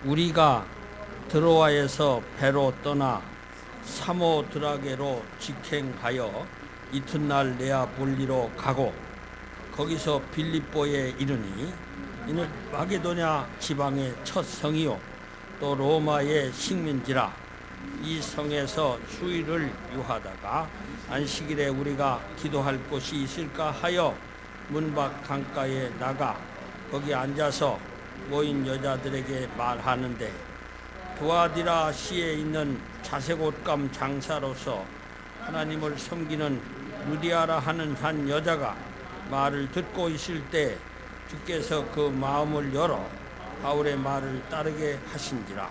우리가 드로아에서 배로 떠나 사모드라게로 직행하여 이튿날 네아폴리로 가고 거기서 빌립보에 이르니 이는 마게도냐 지방의 첫 성이요 또 로마의 식민지라. 이 성에서 수일을 유하다가 안식일에 우리가 기도할 곳이 있을까 하여 문밖 강가에 나가 거기 앉아서 모인 여자들에게 말하는데, 두아디라 시에 있는 자색옷감 장사로서 하나님을 섬기는 루디아라 하는 한 여자가 말을 듣고 있을 때 주께서 그 마음을 열어 바울의 말을 따르게 하신지라.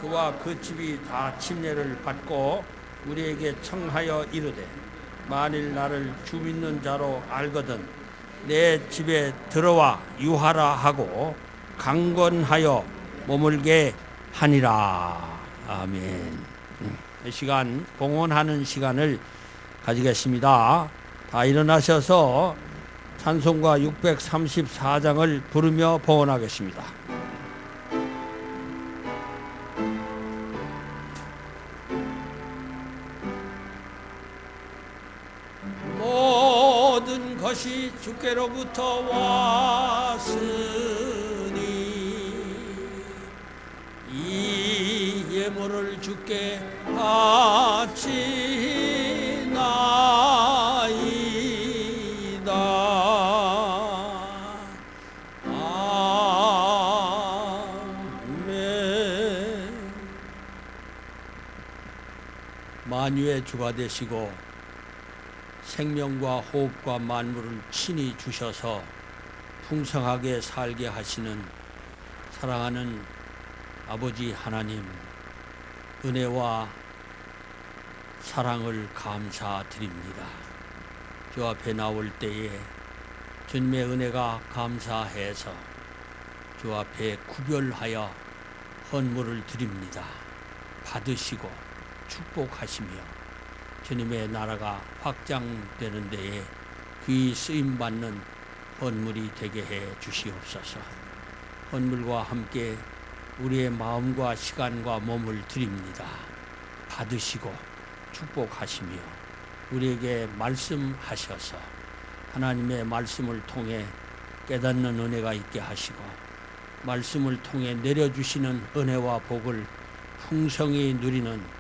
그와 그 집이 다 침례를 받고 우리에게 청하여 이르되, 만일 나를 주 믿는 자로 알거든 내 집에 들어와 유하라 하고 강권하여 머물게 하니라. 아멘. 이 시간 봉헌하는 시간을 가지겠습니다. 다 일어나셔서 찬송가 634장을 부르며 봉헌하겠습니다. 모든 것이 주께로부터 왔으니 이 예물을 주께 바치나이다. 아멘. 만유의 주가 되시고 생명과 호흡과 만물을 친히 주셔서 풍성하게 살게 하시는 사랑하는 아버지 하나님, 은혜와 사랑을 감사드립니다. 주 앞에 나올 때에 주님의 은혜가 감사해서 주 앞에 구별하여 헌물을 드립니다. 받으시고 축복하시며 주님의 나라가 확장되는 데에 귀히 쓰임받는 헌물이 되게 해 주시옵소서. 헌물과 함께 우리의 마음과 시간과 몸을 드립니다. 받으시고 축복하시며 우리에게 말씀하셔서 하나님의 말씀을 통해 깨닫는 은혜가 있게 하시고 말씀을 통해 내려주시는 은혜와 복을 풍성히 누리는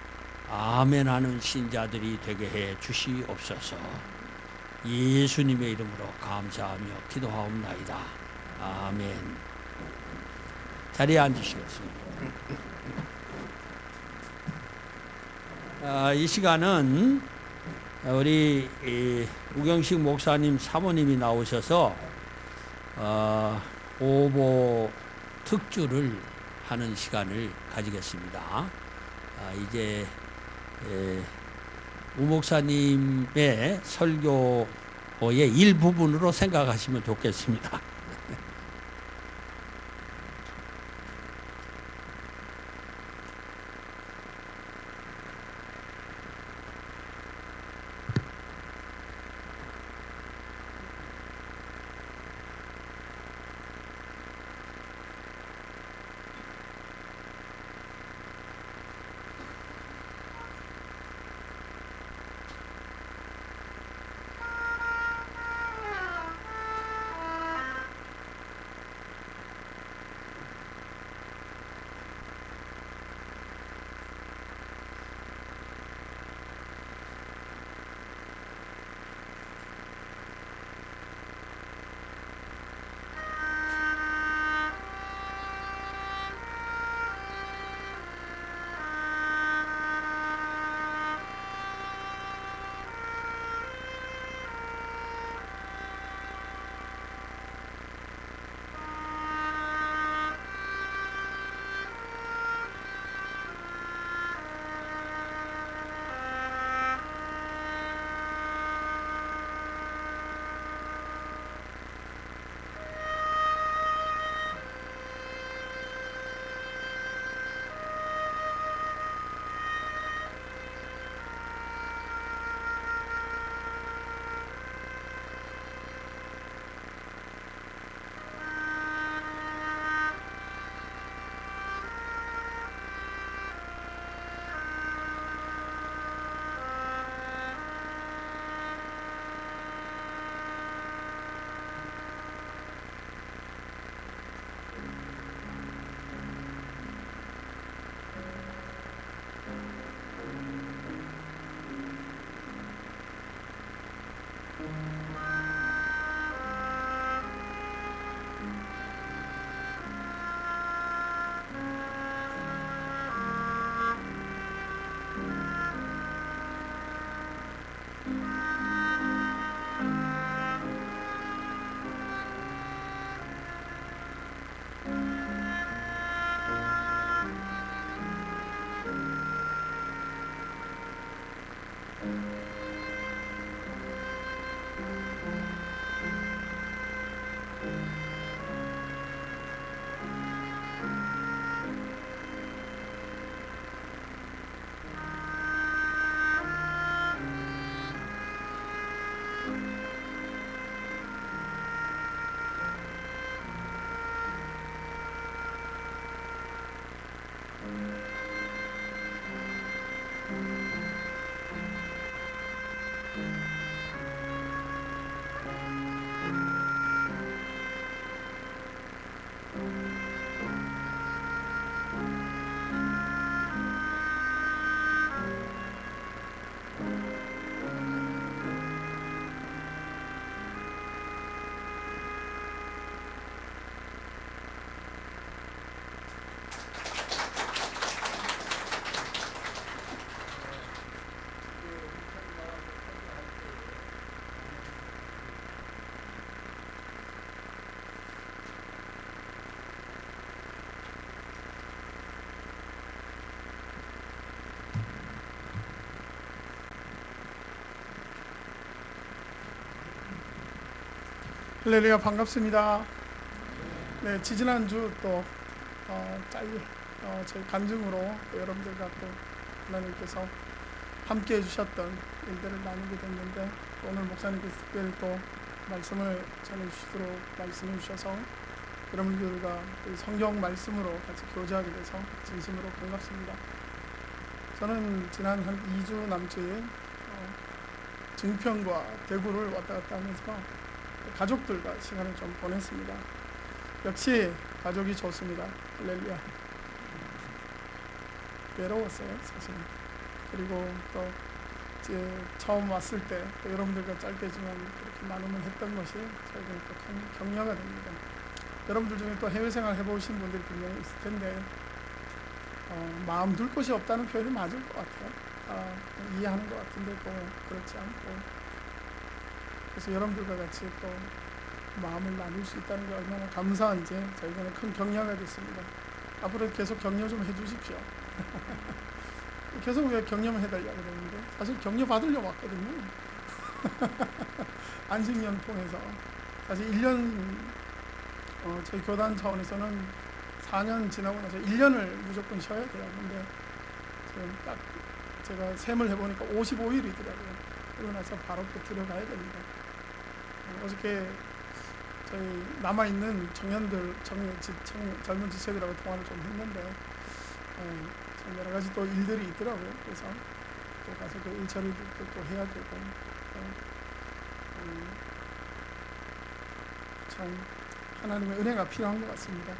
아멘하는 신자들이 되게 해 주시옵소서. 예수님의 이름으로 감사하며 기도하옵나이다. 아멘. 자리에 앉으시겠습니다. 이 시간은 우리 우경식 목사님 사모님이 나오셔서 오보 특주를 하는 시간을 가지겠습니다. 이제 우 목사님의 설교의 일부분으로 생각하시면 좋겠습니다. 할렐루야, 반갑습니다. 네, 지지난주 또 저희 간증으로 또 여러분들과 또 하나님께서 함께 해주셨던 일들을 나누게 됐는데, 오늘 목사님께서 특별히 또 말씀을 전해주시도록 말씀해 주셔서 여러분들과 또 성경 말씀으로 같이 교제하게 돼서 진심으로 반갑습니다. 저는 지난 한 2주 남짓 증평과 대구를 왔다 갔다 하면서 가족들과 시간을 좀 보냈습니다. 역시 가족이 좋습니다. 할렐루야. 외로웠어요, 사실은. 그리고 또 이제 처음 왔을 때 또 여러분들과 짧게지만 그렇게 나눔을 했던 것이 저에게는 또 큰 격려가 됩니다. 여러분들 중에 또 해외 생활 해보신 분들이 분명히 있을 텐데 마음 둘 곳이 없다는 표현이 맞을 것 같아요. 이해하는 것 같은데 또 그렇지 않고, 그래서 여러분들과 같이 또 마음을 나눌 수 있다는 게 얼마나 감사한지 저희에게는 큰 격려가 됐습니다. 앞으로 계속 격려 좀 해주십시오. 계속 왜 격려만 해달라고 그러는데, 사실 격려 받으려고 왔거든요. 안식년 통해서 사실 1년 저희 교단 차원에서는 4년 지나고 나서 1년을 무조건 쉬어야 돼요. 근데 지금 딱 제가 셈을 해보니까 55일이더라고요. 그러고 나서 바로 또 들어가야 됩니다. 어저께 저희 남아있는 청년들, 젊은 지체들하고 통화를 좀 했는데 참 여러 가지 또 일들이 있더라고요. 그래서 또 가서 그 일처리도 또 해야 되고, 참 하나님의 은혜가 필요한 것 같습니다.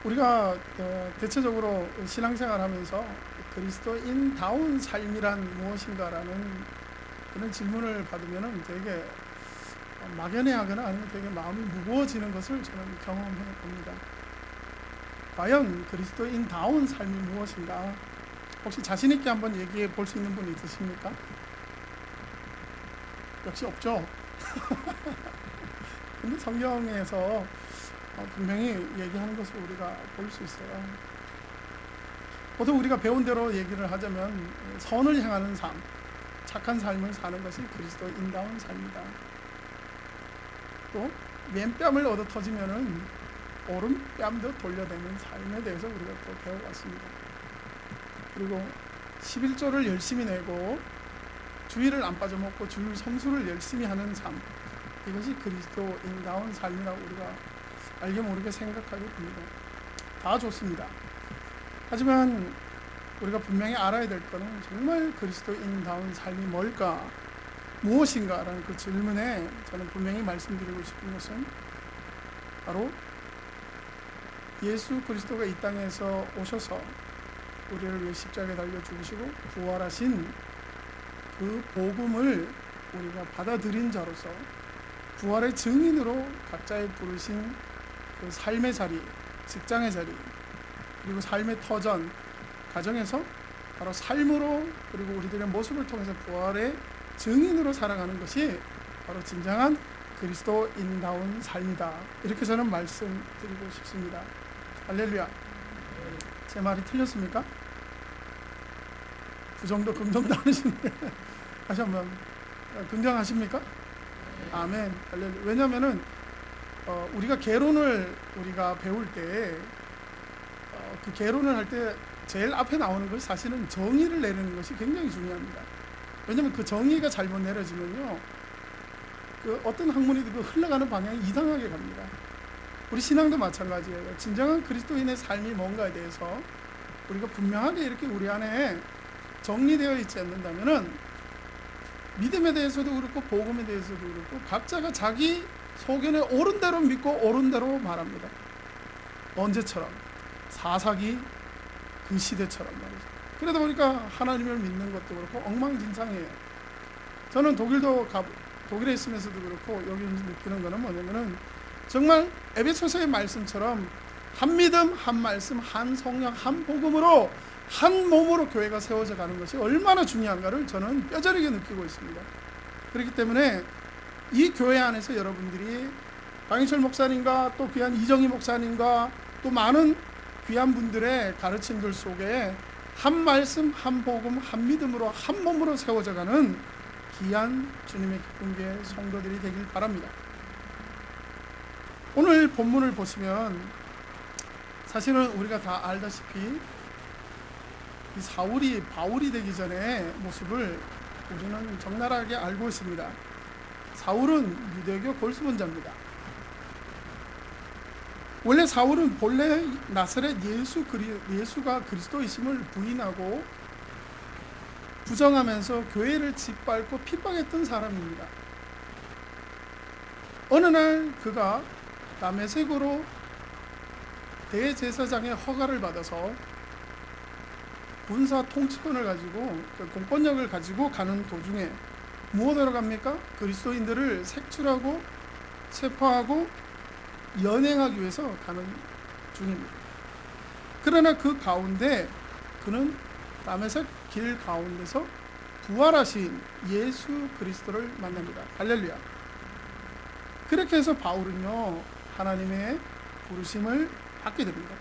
우리가 대체적으로 신앙생활 하면서 그리스도인다운 삶이란 무엇인가라는 그런 질문을 받으면 되게 막연해하거나 아니면 되게 마음이 무거워지는 것을 저는 경험해 봅니다. 과연 그리스도인다운 삶이 무엇인가? 혹시 자신 있게 한번 얘기해 볼 수 있는 분이 있으십니까? 역시 없죠? 근데 성경에서 분명히 얘기하는 것을 우리가 볼 수 있어요. 보통 우리가 배운 대로 얘기를 하자면 선을 향하는 삶, 착한 삶을 사는 것이 그리스도인다운 삶이다. 또 왼뺨을 얻어 터지면은 오른뺨도 돌려대는 삶에 대해서 우리가 또 배워왔습니다. 그리고 11조를 열심히 내고 주일을 안 빠져먹고 주일 성수를 열심히 하는 삶, 이것이 그리스도인다운 삶이라고 우리가 알게 모르게 생각하게 됩니다. 다 좋습니다. 하지만 우리가 분명히 알아야 될 것은 정말 그리스도인다운 삶이 뭘까, 무엇인가 라는 그 질문에 저는 분명히 말씀드리고 싶은 것은 바로 예수 그리스도가 이 땅에서 오셔서 우리를 위해 십자가에 달려 죽으시고 부활하신 그 복음을 우리가 받아들인 자로서 부활의 증인으로 각자의 부르신 그 삶의 자리, 직장의 자리, 그리고 삶의 터전, 가정에서 바로 삶으로, 그리고 우리들의 모습을 통해서 부활의 증인으로 살아가는 것이 바로 진정한 그리스도인다운 삶이다. 이렇게 저는 말씀드리고 싶습니다. 할렐루야. 제 말이 틀렸습니까? 부정도 긍정도 하시는데 다시 한번 긍정하십니까? 아멘. 할렐루야. 왜냐하면은 우리가 개론을 우리가 배울 때 그 개론을 할 때 제일 앞에 나오는 것이 사실은 정의를 내리는 것이 굉장히 중요합니다. 왜냐하면 그 정의가 잘못 내려지면요, 그 어떤 학문이든 그 흘러가는 방향이 이상하게 갑니다. 우리 신앙도 마찬가지예요. 진정한 그리스도인의 삶이 뭔가에 대해서 우리가 분명하게 이렇게 우리 안에 정리되어 있지 않는다면은 믿음에 대해서도 그렇고 복음에 대해서도 그렇고 각자가 자기 소견에 옳은 대로 믿고 옳은 대로 말합니다. 언제처럼 사사기 그 시대처럼 말이죠. 그러다 보니까 하나님을 믿는 것도 그렇고 엉망진창이에요. 저는 독일에 있으면서도 그렇고 여기 느끼는 거는 뭐냐면은 정말 에베소서의 말씀처럼 한 믿음, 한 말씀, 한 성령, 한 복음으로 한 몸으로 교회가 세워져 가는 것이 얼마나 중요한가를 저는 뼈저리게 느끼고 있습니다. 그렇기 때문에 이 교회 안에서 여러분들이 강인철 목사님과 또 귀한 이정희 목사님과 또 많은 귀한 분들의 가르침들 속에 한 말씀, 한 복음, 한 믿음으로 한 몸으로 세워져 가는 귀한 주님의 기쁜 교회 성도들이 되길 바랍니다. 오늘 본문을 보시면 사실은 우리가 다 알다시피 이 사울이 바울이 되기 전의 모습을 우리는 적나라하게 알고 있습니다. 사울은 유대교 골수분자입니다. 원래 사울은 본래 나사렛 예수가 그리스도이심을 부인하고 부정하면서 교회를 짓밟고 핍박했던 사람입니다. 어느 날 그가 다메섹으로 대제사장의 허가를 받아서 군사 통치권을 가지고 공권력을 가지고 가는 도중에 무엇하러 갑니까? 그리스도인들을 색출하고 체포하고 연행하기 위해서 가는 중입니다. 그러나 그 가운데 그는 다메섹 길 가운데서 부활하신 예수 그리스도를 만납니다. 할렐루야. 그렇게 해서 바울은요, 하나님의 부르심을 받게 됩니다.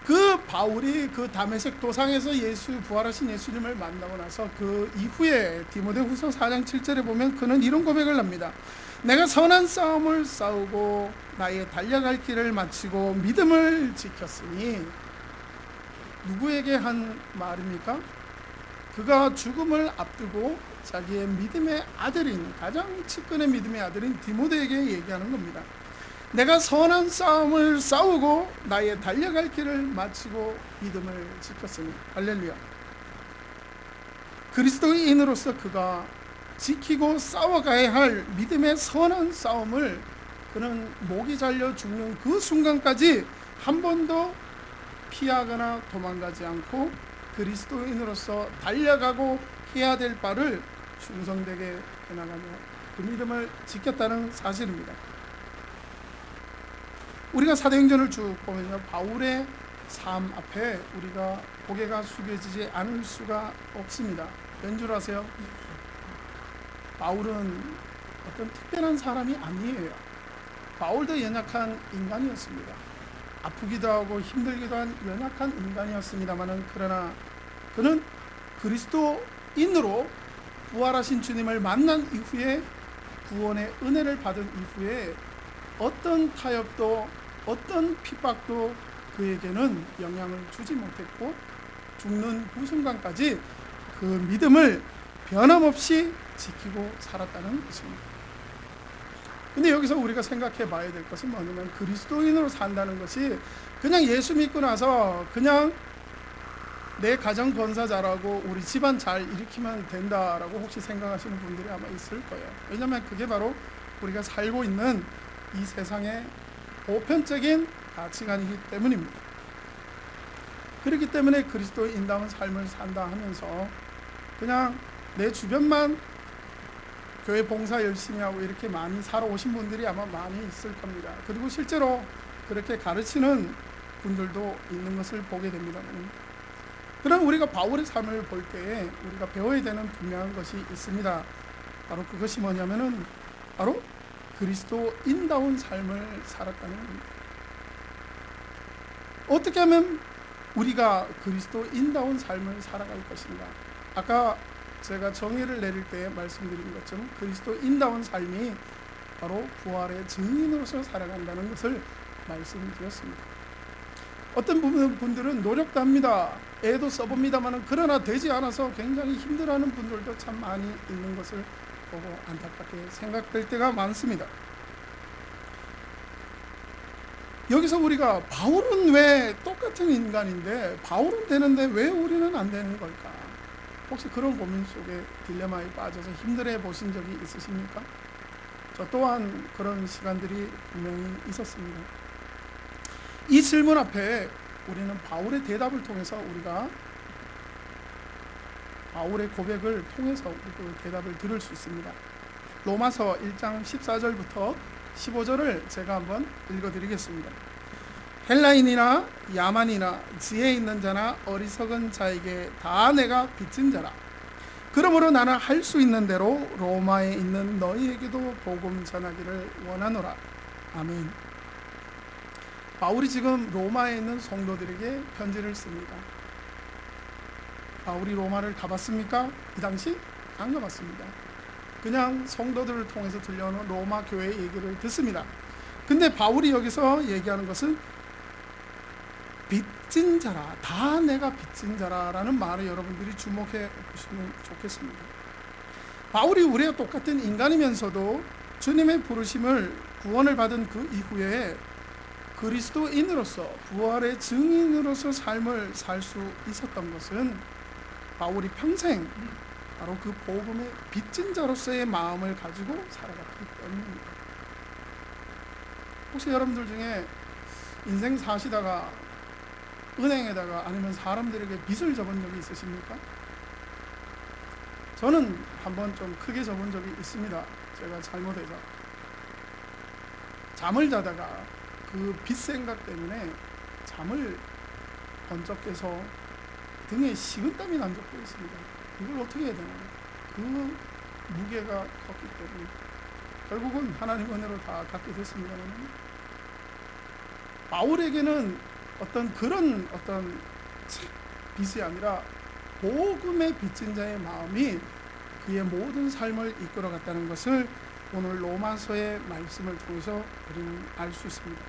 그 바울이 그 다메섹 도상에서 부활하신 예수님을 만나고 나서 그 이후에 디모데후서 4장 7절에 보면 그는 이런 고백을 합니다. 내가 선한 싸움을 싸우고 나의 달려갈 길을 마치고 믿음을 지켰으니, 누구에게 한 말입니까? 그가 죽음을 앞두고 자기의 믿음의 아들인, 가장 측근의 믿음의 아들인 디모데에게 얘기하는 겁니다. 내가 선한 싸움을 싸우고 나의 달려갈 길을 마치고 믿음을 지켰으니. 할렐루야. 그리스도인으로서 그가 지키고 싸워가야 할 믿음의 선한 싸움을 그는 목이 잘려 죽는 그 순간까지 한 번도 피하거나 도망가지 않고 그리스도인으로서 달려가고 해야 될 바를 충성되게 해나가며 그 믿음을 지켰다는 사실입니다. 우리가 사도행전을 쭉 보면요, 바울의 삶 앞에 우리가 고개가 숙여지지 않을 수가 없습니다. 왠 줄 아세요? 바울은 어떤 특별한 사람이 아니에요. 바울도 연약한 인간이었습니다. 아프기도 하고 힘들기도 한 연약한 인간이었습니다만은, 그러나 그는 그리스도인으로 부활하신 주님을 만난 이후에, 구원의 은혜를 받은 이후에 어떤 타협도 어떤 핍박도 그에게는 영향을 주지 못했고 죽는 그 순간까지 그 믿음을 변함없이 지키고 살았다는 것입니다. 근데 여기서 우리가 생각해 봐야 될 것은 뭐냐면, 그리스도인으로 산다는 것이 그냥 예수 믿고 나서 그냥 내 가정 건사 잘하고 우리 집안 잘 일으키면 된다라고 혹시 생각하시는 분들이 아마 있을 거예요. 왜냐하면 그게 바로 우리가 살고 있는 이 세상의 보편적인 가치관이기 때문입니다. 그렇기 때문에 그리스도인다운 삶을 산다 하면서 그냥 내 주변만 교회 봉사 열심히 하고 이렇게 많이 살아오신 분들이 아마 많이 있을 겁니다. 그리고 실제로 그렇게 가르치는 분들도 있는 것을 보게 됩니다. 그럼 우리가 바울의 삶을 볼 때에 우리가 배워야 되는 분명한 것이 있습니다. 바로 그것이 뭐냐면은 바로 그리스도인다운 삶을 살았다는 겁니다. 어떻게 하면 우리가 그리스도인다운 삶을 살아갈 것인가? 아까 제가 정의를 내릴 때 말씀드린 것처럼 그리스도인다운 삶이 바로 부활의 증인으로서 살아간다는 것을 말씀드렸습니다. 어떤 분들은 노력도 합니다. 애도 써봅니다만 그러나 되지 않아서 굉장히 힘들어하는 분들도 참 많이 있는 것을 보고 안타깝게 생각될 때가 많습니다. 여기서 우리가 바울은 왜 똑같은 인간인데 바울은 되는데 왜 우리는 안 되는 걸까? 혹시 그런 고민 속에 딜레마에 빠져서 힘들어 보신 적이 있으십니까? 저 또한 그런 시간들이 분명히 있었습니다. 이 질문 앞에 우리는 바울의 대답을 통해서 우리가 바울의 고백을 통해서 그 대답을 들을 수 있습니다. 로마서 1장 14절부터 15절을 제가 한번 읽어드리겠습니다. 헬라인이나 야만이나 지혜 있는 자나 어리석은 자에게 다 내가 빚진 자라. 그러므로 나는 할 수 있는 대로 로마에 있는 너희에게도 복음 전하기를 원하노라. 아멘. 바울이 지금 로마에 있는 성도들에게 편지를 씁니다. 바울이 로마를 가봤습니까? 이 당시 안 가봤습니다. 그냥 성도들을 통해서 들려오는 로마 교회 얘기를 듣습니다. 근데 바울이 여기서 얘기하는 것은 빚진 자라, 다 내가 빚진 자라라는 말을 여러분들이 주목해 보시면 좋겠습니다. 바울이 우리와 똑같은 인간이면서도 주님의 부르심을 구원을 받은 그 이후에 그리스도인으로서 부활의 증인으로서 삶을 살 수 있었던 것은 바울이 평생 바로 그 복음의 빚진 자로서의 마음을 가지고 살아갔기 때문입니다. 혹시 여러분들 중에 인생 사시다가 은행에다가 아니면 사람들에게 빚을 져본 적이 있으십니까? 저는 한번 좀 크게 져본 적이 있습니다. 제가 잘못해서 잠을 자다가 그 빚 생각 때문에 잠을 번쩍 깨서 등에 식은땀이 난 적도 있습니다. 이걸 어떻게 해야 되나? 그 무게가 컸기 때문에 결국은 하나님 은혜로 다 갚게 됐습니다만 바울에게는 그런 빚이 아니라 복음의 빚진 자의 마음이 그의 모든 삶을 이끌어갔다는 것을 오늘 로마서의 말씀을 통해서 우리는 알 수 있습니다.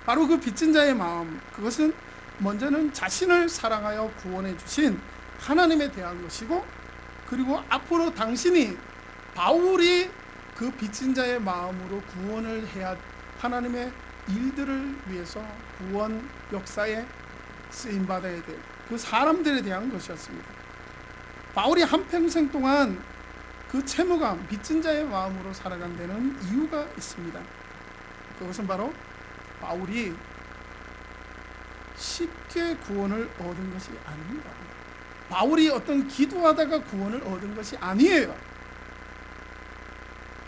바로 그 빚진 자의 마음, 그것은 먼저는 자신을 사랑하여 구원해 주신 하나님에 대한 것이고, 그리고 앞으로 당신이 바울이 그 빚진 자의 마음으로 구원을 해야 하나님의 일들을 위해서 구원 역사에 쓰임받아야 될 그 사람들에 대한 것이었습니다. 바울이 한평생 동안 그 채무감, 빚진 자의 마음으로 살아간 데는 이유가 있습니다. 그것은 바로 바울이 쉽게 구원을 얻은 것이 아닙니다. 바울이 어떤 기도하다가 구원을 얻은 것이 아니에요.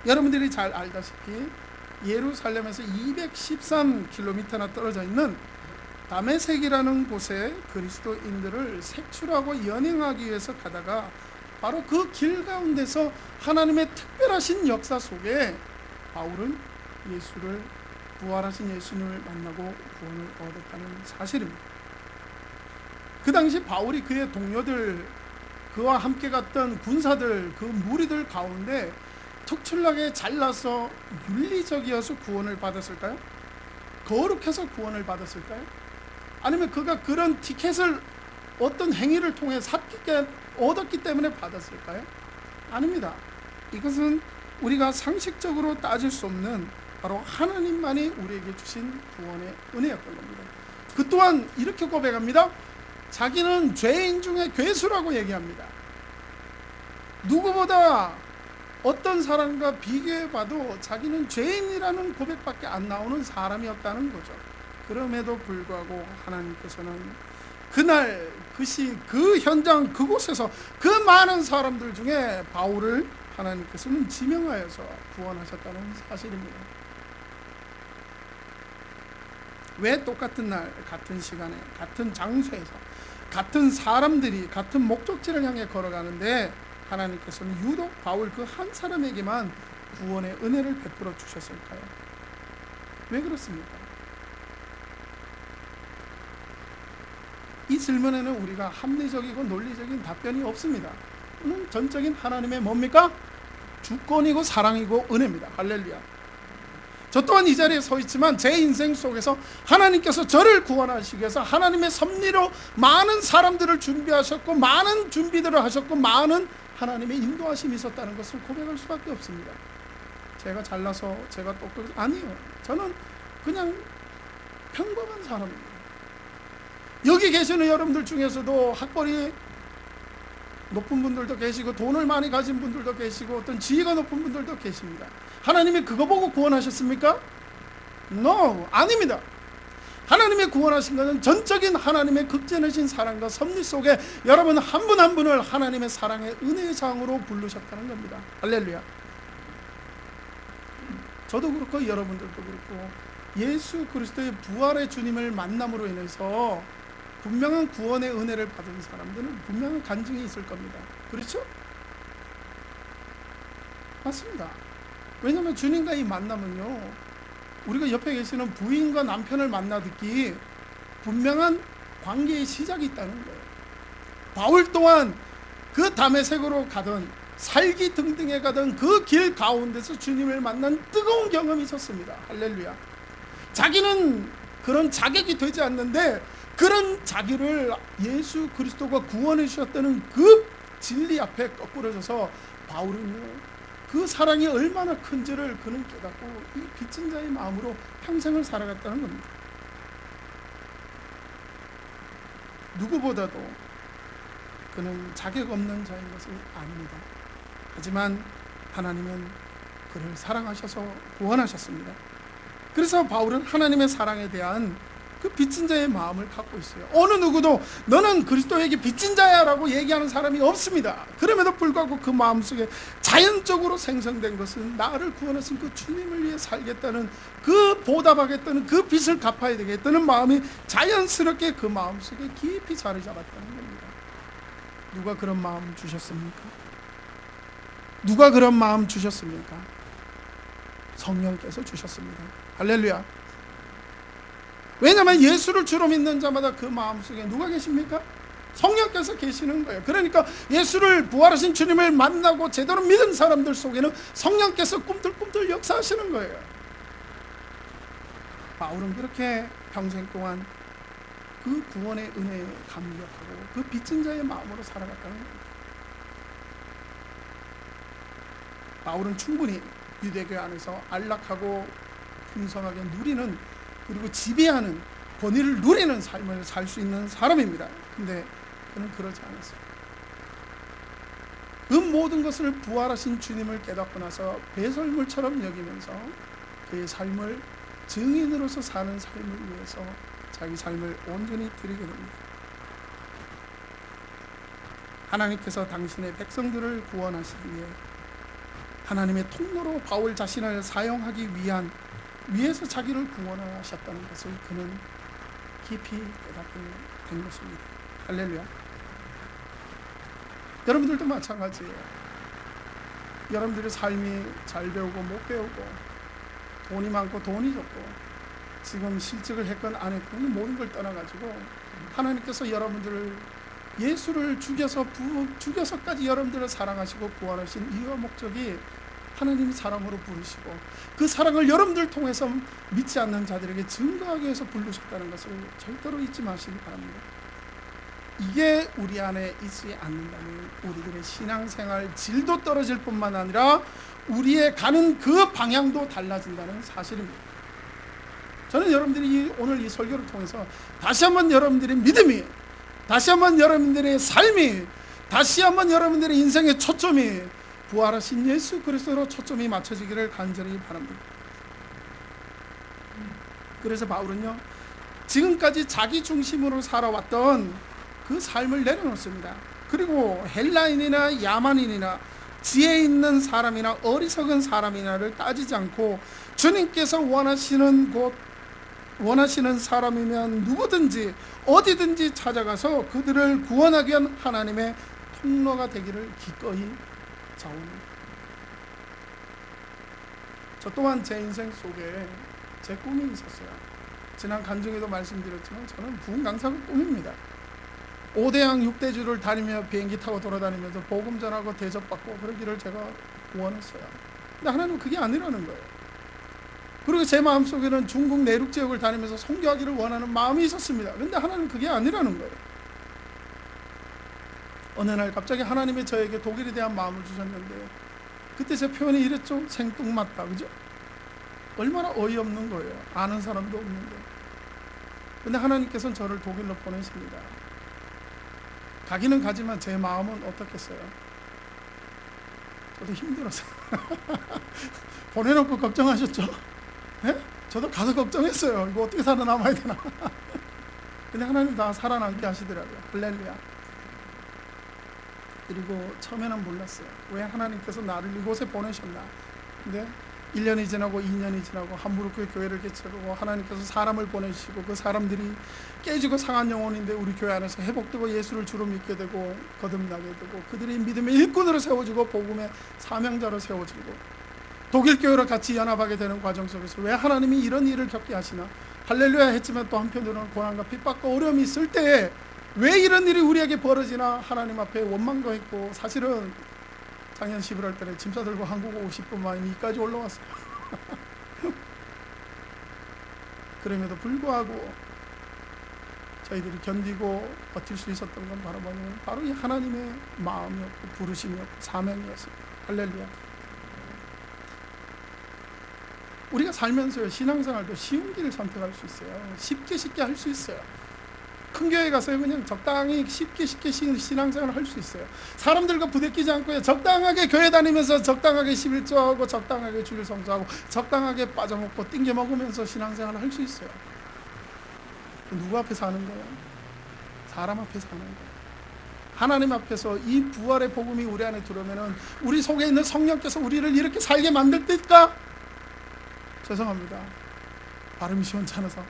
여러분들이 잘 알다시피 예루살렘에서 213km나 떨어져 있는 다메섹이라는 곳에 그리스도인들을 색출하고 연행하기 위해서 가다가 바로 그 길 가운데서 하나님의 특별하신 역사 속에 바울은 부활하신 예수님을 만나고 구원을 얻었다는 사실입니다. 그 당시 바울이 그의 동료들, 그와 함께 갔던 군사들, 그 무리들 가운데 특출나게 잘나서 윤리적이어서 구원을 받았을까요? 거룩해서 구원을 받았을까요? 아니면 그가 그런 티켓을 어떤 행위를 통해 얻었기 때문에 받았을까요? 아닙니다. 이것은 우리가 상식적으로 따질 수 없는 바로 하나님만이 우리에게 주신 구원의 은혜였던 겁니다. 그 또한 이렇게 고백합니다. 자기는 죄인 중에 괴수라고 얘기합니다. 누구보다 어떤 사람과 비교해봐도 자기는 죄인이라는 고백밖에 안 나오는 사람이었다는 거죠. 그럼에도 불구하고 하나님께서는 그날 그 시 그 현장 그곳에서 그 많은 사람들 중에 바울을 하나님께서는 지명하여서 구원하셨다는 사실입니다. 왜 똑같은 날 같은 시간에 같은 장소에서 같은 사람들이 같은 목적지를 향해 걸어가는데 하나님께서는 유독 바울 그 한 사람에게만 구원의 은혜를 베풀어 주셨을까요? 왜 그렇습니까? 이 질문에는 우리가 합리적이고 논리적인 답변이 없습니다. 전적인 하나님의 뭡니까? 주권이고 사랑이고 은혜입니다. 할렐루야. 저 또한 이 자리에 서 있지만 제 인생 속에서 하나님께서 저를 구원하시기 위해서 하나님의 섭리로 많은 사람들을 준비하셨고, 많은 준비들을 하셨고, 많은 하나님의 인도하심이 있었다는 것을 고백할 수밖에 없습니다. 제가 잘나서 제가 아니에요. 저는 그냥 평범한 사람입니다. 여기 계시는 여러분들 중에서도 학벌이 높은 분들도 계시고, 돈을 많이 가진 분들도 계시고, 어떤 지위가 높은 분들도 계십니다. 하나님이 그거 보고 구원하셨습니까? No, 아닙니다. 하나님의 구원하신 것은 전적인 하나님의 극진하신 사랑과 섭리 속에 여러분 한 분 한 분을 하나님의 사랑의 은혜의 장으로 부르셨다는 겁니다. 할렐루야. 저도 그렇고 여러분들도 그렇고 예수 그리스도의 부활의 주님을 만남으로 인해서 분명한 구원의 은혜를 받은 사람들은 분명한 간증이 있을 겁니다. 그렇죠? 맞습니다. 왜냐하면 주님과의 만남은요, 우리가 옆에 계시는 부인과 남편을 만나듣기 분명한 관계의 시작이 있다는 거예요. 바울 또한 그 다메섹으로 가던 살기 등등에 가던 그 길 가운데서 주님을 만난 뜨거운 경험이 있었습니다. 할렐루야. 자기는 그런 자격이 되지 않는데 그런 자기를 예수 그리스도가 구원해 주셨다는 그 진리 앞에 거꾸러져서 바울은요, 그 사랑이 얼마나 큰지를 그는 깨닫고 이 빚진 자의 마음으로 평생을 살아갔다는 겁니다. 누구보다도 그는 자격 없는 자인 것을 압니다. 하지만 하나님은 그를 사랑하셔서 구원하셨습니다. 그래서 바울은 하나님의 사랑에 대한 그 빚진 자의 마음을 갖고 있어요. 어느 누구도 너는 그리스도에게 빚진 자야 라고 얘기하는 사람이 없습니다. 그럼에도 불구하고 그 마음속에 자연적으로 생성된 것은 나를 구원하신 그 주님을 위해 살겠다는, 그 보답하겠다는, 그 빚을 갚아야 되겠다는 마음이 자연스럽게 그 마음속에 깊이 자리 잡았다는 겁니다. 누가 그런 마음 주셨습니까? 누가 그런 마음 주셨습니까? 성령께서 주셨습니다. 할렐루야. 왜냐하면 예수를 주로 믿는 자마다 그 마음속에 누가 계십니까? 성령께서 계시는 거예요. 그러니까 예수를, 부활하신 주님을 만나고 제대로 믿은 사람들 속에는 성령께서 꿈틀꿈틀 역사하시는 거예요. 바울은 그렇게 평생 동안 그 구원의 은혜에 감격하고 그 빚진 자의 마음으로 살아갔다는 겁니다. 바울은 충분히 유대교 안에서 안락하고 풍성하게 누리는, 그리고 지배하는, 권위를 누리는 삶을 살 수 있는 사람입니다. 근데 그는 그러지 않았어요. 그 모든 것을 부활하신 주님을 깨닫고 나서 배설물처럼 여기면서 그의 삶을 증인으로서 사는 삶을 위해서 자기 삶을 온전히 드리게 됩니다. 하나님께서 당신의 백성들을 구원하시기 위해 하나님의 통로로 바울 자신을 사용하기 위해서 자기를 구원하셨다는 것을 그는 깊이 깨닫게 된 것입니다. 할렐루야. 여러분들도 마찬가지예요. 여러분들의 삶이 잘 배우고 못 배우고, 돈이 많고 돈이 적고, 지금 실직을 했건 안 했건 모든 걸 떠나가지고 하나님께서 여러분들을, 예수를 죽여서까지 여러분들을 사랑하시고 구원하신 이유와 목적이 하나님이 사랑으로 부르시고 그 사랑을 여러분들 통해서 믿지 않는 자들에게 증거하기 위해서 부르셨다는 것을 절대로 잊지 마시기 바랍니다. 이게 우리 안에 있지 않는다면 우리들의 신앙생활 질도 떨어질 뿐만 아니라 우리의 가는 그 방향도 달라진다는 사실입니다. 저는 여러분들이 오늘 이 설교를 통해서 다시 한번 여러분들의 믿음이, 다시 한번 여러분들의 삶이, 다시 한번 여러분들의 인생의 초점이 부활하신 예수 그리스도로 초점이 맞춰지기를 간절히 바랍니다. 그래서 바울은요, 지금까지 자기 중심으로 살아왔던 그 삶을 내려놓습니다. 그리고 헬라인이나 야만인이나 지혜 있는 사람이나 어리석은 사람이나를 따지지 않고 주님께서 원하시는 사람이면 누구든지 어디든지 찾아가서 그들을 구원하기 위한 하나님의 통로가 되기를 기꺼이 자원합니다. 저 또한 제 인생 속에 제 꿈이 있었어요. 지난 간증에도 말씀드렸지만 저는 부흥 강사가 꿈입니다. 5대양 6대주를 다니며 비행기 타고 돌아다니면서 복음 전하고 대접받고 그러기를 제가 원했어요. 근데 하나님은 그게 아니라는 거예요. 그리고 제 마음속에는 중국 내륙 지역을 다니면서 선교하기를 원하는 마음이 있었습니다. 그런데 하나님은 그게 아니라는 거예요. 어느 날 갑자기 하나님이 저에게 독일에 대한 마음을 주셨는데, 그때 제 표현이 이랬죠. 생뚱맞다, 그죠? 얼마나 어이없는 거예요. 아는 사람도 없는데. 근데 하나님께서는 저를 독일로 보내십니다. 가기는 가지만 제 마음은 어떻겠어요? 저도 힘들었어요. 보내놓고 걱정하셨죠? 네? 저도 가서 걱정했어요. 이거 어떻게 살아남아야 되나. 근데 하나님 다 살아남게 하시더라고요. 할렐루야. 그리고 처음에는 몰랐어요. 왜 하나님께서 나를 이곳에 보내셨나. 근데 1년이 지나고 2년이 지나고 함부르크의 교회를 개척하고 하나님께서 사람을 보내시고, 그 사람들이 깨지고 상한 영혼인데 우리 교회 안에서 회복되고 예수를 주로 믿게 되고 거듭나게 되고, 그들이 믿음의 일꾼으로 세워지고 복음의 사명자로 세워지고, 독일 교회로 같이 연합하게 되는 과정 속에서 왜 하나님이 이런 일을 겪게 하시나. 할렐루야 했지만 또 한편으로는 고난과 핍박과 어려움이 있을 때에 왜 이런 일이 우리에게 벌어지나 하나님 앞에 원망도 했고, 사실은 작년 11월 달에 짐 싸들고 한국 오고 싶은 마음이 이까지 올라왔어요. 그럼에도 불구하고 저희들이 견디고 버틸 수 있었던 건 바로 뭐냐면 바로 이 하나님의 마음이었고 부르심이었고 사명이었습니다. 할렐루야. 우리가 살면서 신앙생활도 쉬운 길을 선택할 수 있어요. 쉽게 할 수 있어요. 큰 교회 가서 그냥 적당히 쉽게 신앙생활을 할 수 있어요. 사람들과 부대끼지 않고 적당하게 교회 다니면서 적당하게 11조하고 적당하게 주일 성수하고 적당하게 빠져먹고 띵겨 먹으면서 신앙생활을 할 수 있어요. 누구 앞에서 하는 거예요? 사람 앞에서 하는 거예요. 하나님 앞에서 이 부활의 복음이 우리 안에 들어오면은 우리 속에 있는 성령께서 우리를 이렇게 살게 만들 때일까? 죄송합니다. 발음이 시원찮아서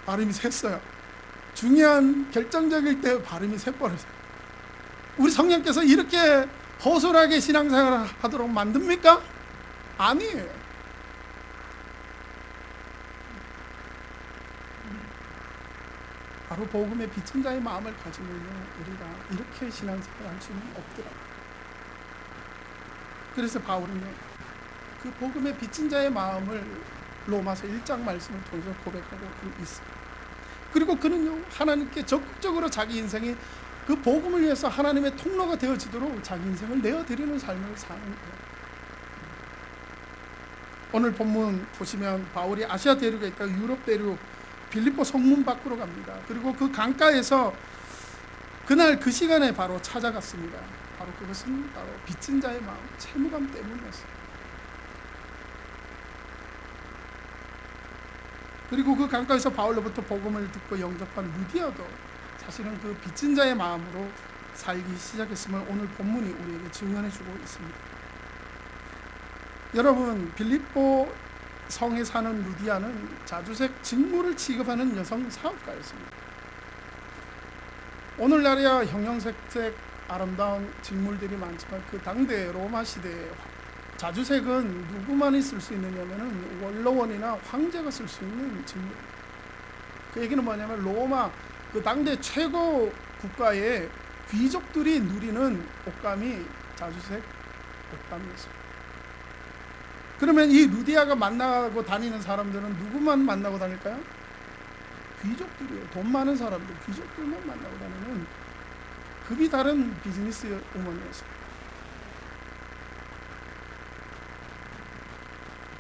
발음이 샜어요. 중요한 결정적일 때 발음이 새버려서. 우리 성령께서 이렇게 허술하게 신앙생활을 하도록 만듭니까? 아니에요. 바로 복음의 빚진 자의 마음을 가지면요, 우리가 이렇게 신앙생활을 할 수는 없더라고요. 그래서 바울은요, 그 복음의 빚진 자의 마음을 로마서 1장 말씀을 통해서 고백하고 있습니다. 그리고 그는요, 하나님께 적극적으로 자기 인생이 그 복음을 위해서 하나님의 통로가 되어지도록 자기 인생을 내어드리는 삶을 사는 거예요. 오늘 본문 보시면 바울이 아시아 대륙에 있다가 유럽 대륙 빌립보 성문 밖으로 갑니다. 그리고 그 강가에서 그날 그 시간에 바로 찾아갔습니다. 바로 그것은 바로 빚진 자의 마음, 채무감 때문이었어요. 그리고 그 강가에서 바울로부터 복음을 듣고 영접한 루디아도 사실은 그 빚진 자의 마음으로 살기 시작했음을 오늘 본문이 우리에게 증언해주고 있습니다. 여러분, 빌립보 성에 사는 루디아는 자주색 직무를 취급하는 여성 사업가였습니다. 오늘날이야 형형색색 아름다운 직물들이 많지만 그 당대 로마 시대에 자주색은 누구만이 쓸 수 있느냐면은 원로원이나 황제가 쓸 수 있는 직무. 그 얘기는 뭐냐면 로마 그 당대 최고 국가의 귀족들이 누리는 옷감이 자주색 옷감이었습니다. 그러면 이 루디아가 만나고 다니는 사람들은 누구만 만나고 다닐까요? 귀족들이에요. 돈 많은 사람들, 귀족들만 만나고 다니는 급이 다른 비즈니스 우먼이었습니다.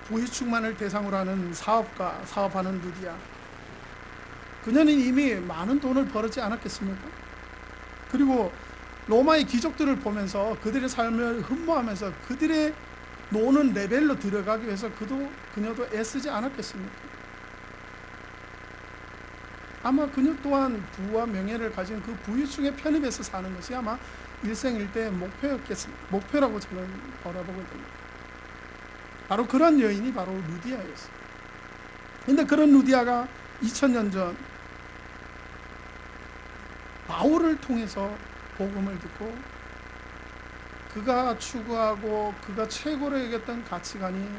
부유층만을 대상으로 하는 사업하는 루디아. 그녀는 이미 많은 돈을 벌었지 않았겠습니까? 그리고 로마의 귀족들을 보면서 그들의 삶을 흠모하면서 그들의 노는 레벨로 들어가기 위해서 그녀도 애쓰지 않았겠습니까? 아마 그녀 또한 부와 명예를 가진 그 부유층에 편입해서 사는 것이 아마 일생일대의 목표라고 저는 바라보거든요. 바로 그런 여인이 바로 루디아였어요. 근데 그런 루디아가 2000년 전 바울을 통해서 복음을 듣고 그가 추구하고 그가 최고로 여겼던 가치관이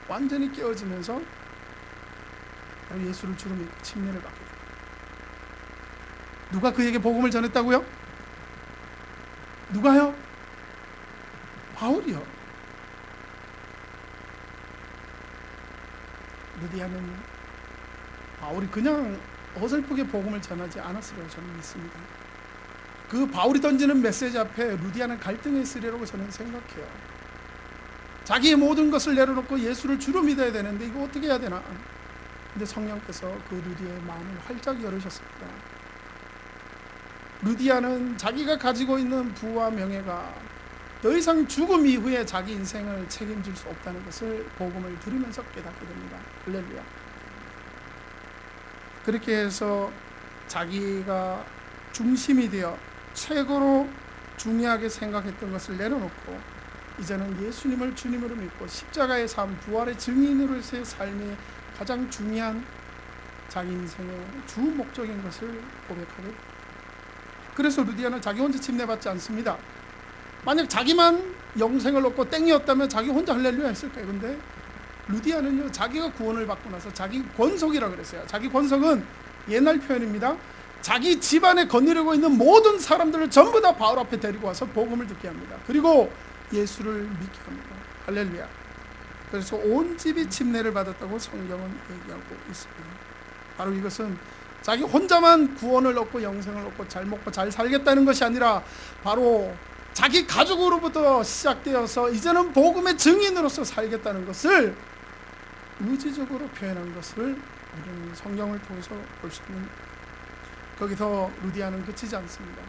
완전히 깨어지면서 바로 예수를 주로 믿고 침례를 받게 됩니다. 누가 그에게 복음을 전했다고요? 누가요? 바울이요. 루디아는 바울이 그냥 어설프게 복음을 전하지 않았으리라고 저는 믿습니다. 그 바울이 던지는 메시지 앞에 루디아는 갈등에 있으리라고 저는 생각해요. 자기의 모든 것을 내려놓고 예수를 주로 믿어야 되는데 이거 어떻게 해야 되나? 근데 성령께서 그 루디아의 마음을 활짝 열으셨습니다. 루디아는 자기가 가지고 있는 부와 명예가 더 이상 죽음 이후에 자기 인생을 책임질 수 없다는 것을 복음을 들으면서 깨닫게 됩니다. 할렐루야. 그렇게 해서 자기가 중심이 되어 최고로 중요하게 생각했던 것을 내려놓고 이제는 예수님을 주님으로 믿고 십자가의 삶, 부활의 증인으로서의 삶이 가장 중요한 자기 인생의 주 목적인 것을 고백하게 됩니다. 그래서 루디아는 자기 혼자 침례받지 않습니다. 만약 자기만 영생을 얻고 땡이었다면 자기 혼자 할렐루야 했을까요? 근데 루디아는요, 자기가 구원을 받고 나서 자기 권속이라 그랬어요. 자기 권속은 옛날 표현입니다. 자기 집안에 거느리고 있는 모든 사람들을 전부 다 바울 앞에 데리고 와서 복음을 듣게 합니다. 그리고 예수를 믿게 합니다. 할렐루야. 그래서 온 집이 침례를 받았다고 성경은 얘기하고 있습니다. 바로 이것은 자기 혼자만 구원을 얻고 영생을 얻고 잘 먹고 잘 살겠다는 것이 아니라 바로 자기 가족으로부터 시작되어서 이제는 복음의 증인으로서 살겠다는 것을 의지적으로 표현한 것을 우리는 성경을 통해서 볼 수 있는, 거기서 루디아는 그치지 않습니다.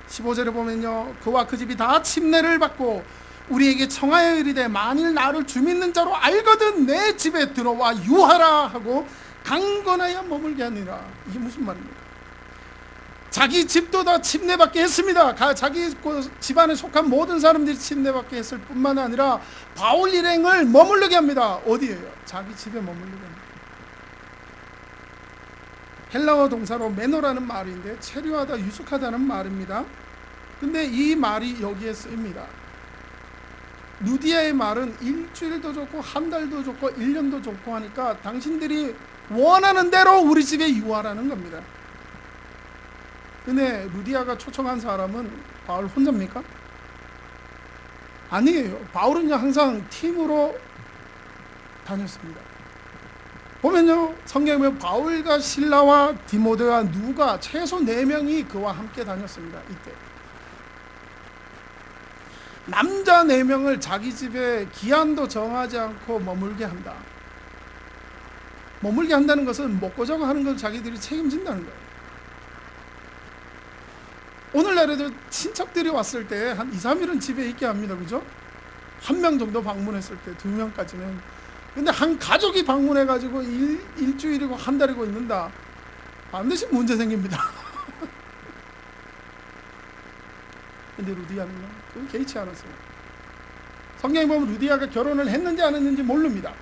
15절에 보면요, 그와 그 집이 다 침례를 받고 우리에게 청하여 이르되 만일 나를 주 믿는 자로 알거든 내 집에 들어와 유하라 하고 강건하여 머물게 하니라. 이게 무슨 말입니까? 자기 집도 다 침례받게 했습니다. 자기 집안에 속한 모든 사람들이 침례받게 했을 뿐만 아니라 바울 일행을 머물르게 합니다. 어디에요? 자기 집에 머물르게 합니다. 헬라어 동사로 메노라는 말인데 체류하다, 유숙하다는 말입니다. 근데 이 말이 여기에 쓰입니다. 루디아의 말은 일주일도 좋고 한 달도 좋고 1년도 좋고 하니까 당신들이 원하는 대로 우리 집에 유하라는 겁니다. 근데 루디아가 초청한 사람은 바울 혼자입니까? 아니에요. 바울은요 항상 팀으로 다녔습니다. 보면요 성경에 보면 바울과 실라와 디모데와 누가 최소 4명이 그와 함께 다녔습니다. 이때 남자 4명을 자기 집에 기한도 정하지 않고 머물게 한다. 머물게 한다는 것은 먹고 자고 하는 걸 자기들이 책임진다는 거예요. 오늘날에도 친척들이 왔을 때 한 2, 3일은 집에 있게 합니다. 그죠? 1명 정도 방문했을 때 2명까지는. 근데 한 가족이 방문해가지고 일주일이고 한 달이고 있는다. 반드시 문제 생깁니다. 근데 루디아는요, 그건 개의치 않았어요. 성경에 보면 루디아가 결혼을 했는지 안 했는지 모릅니다.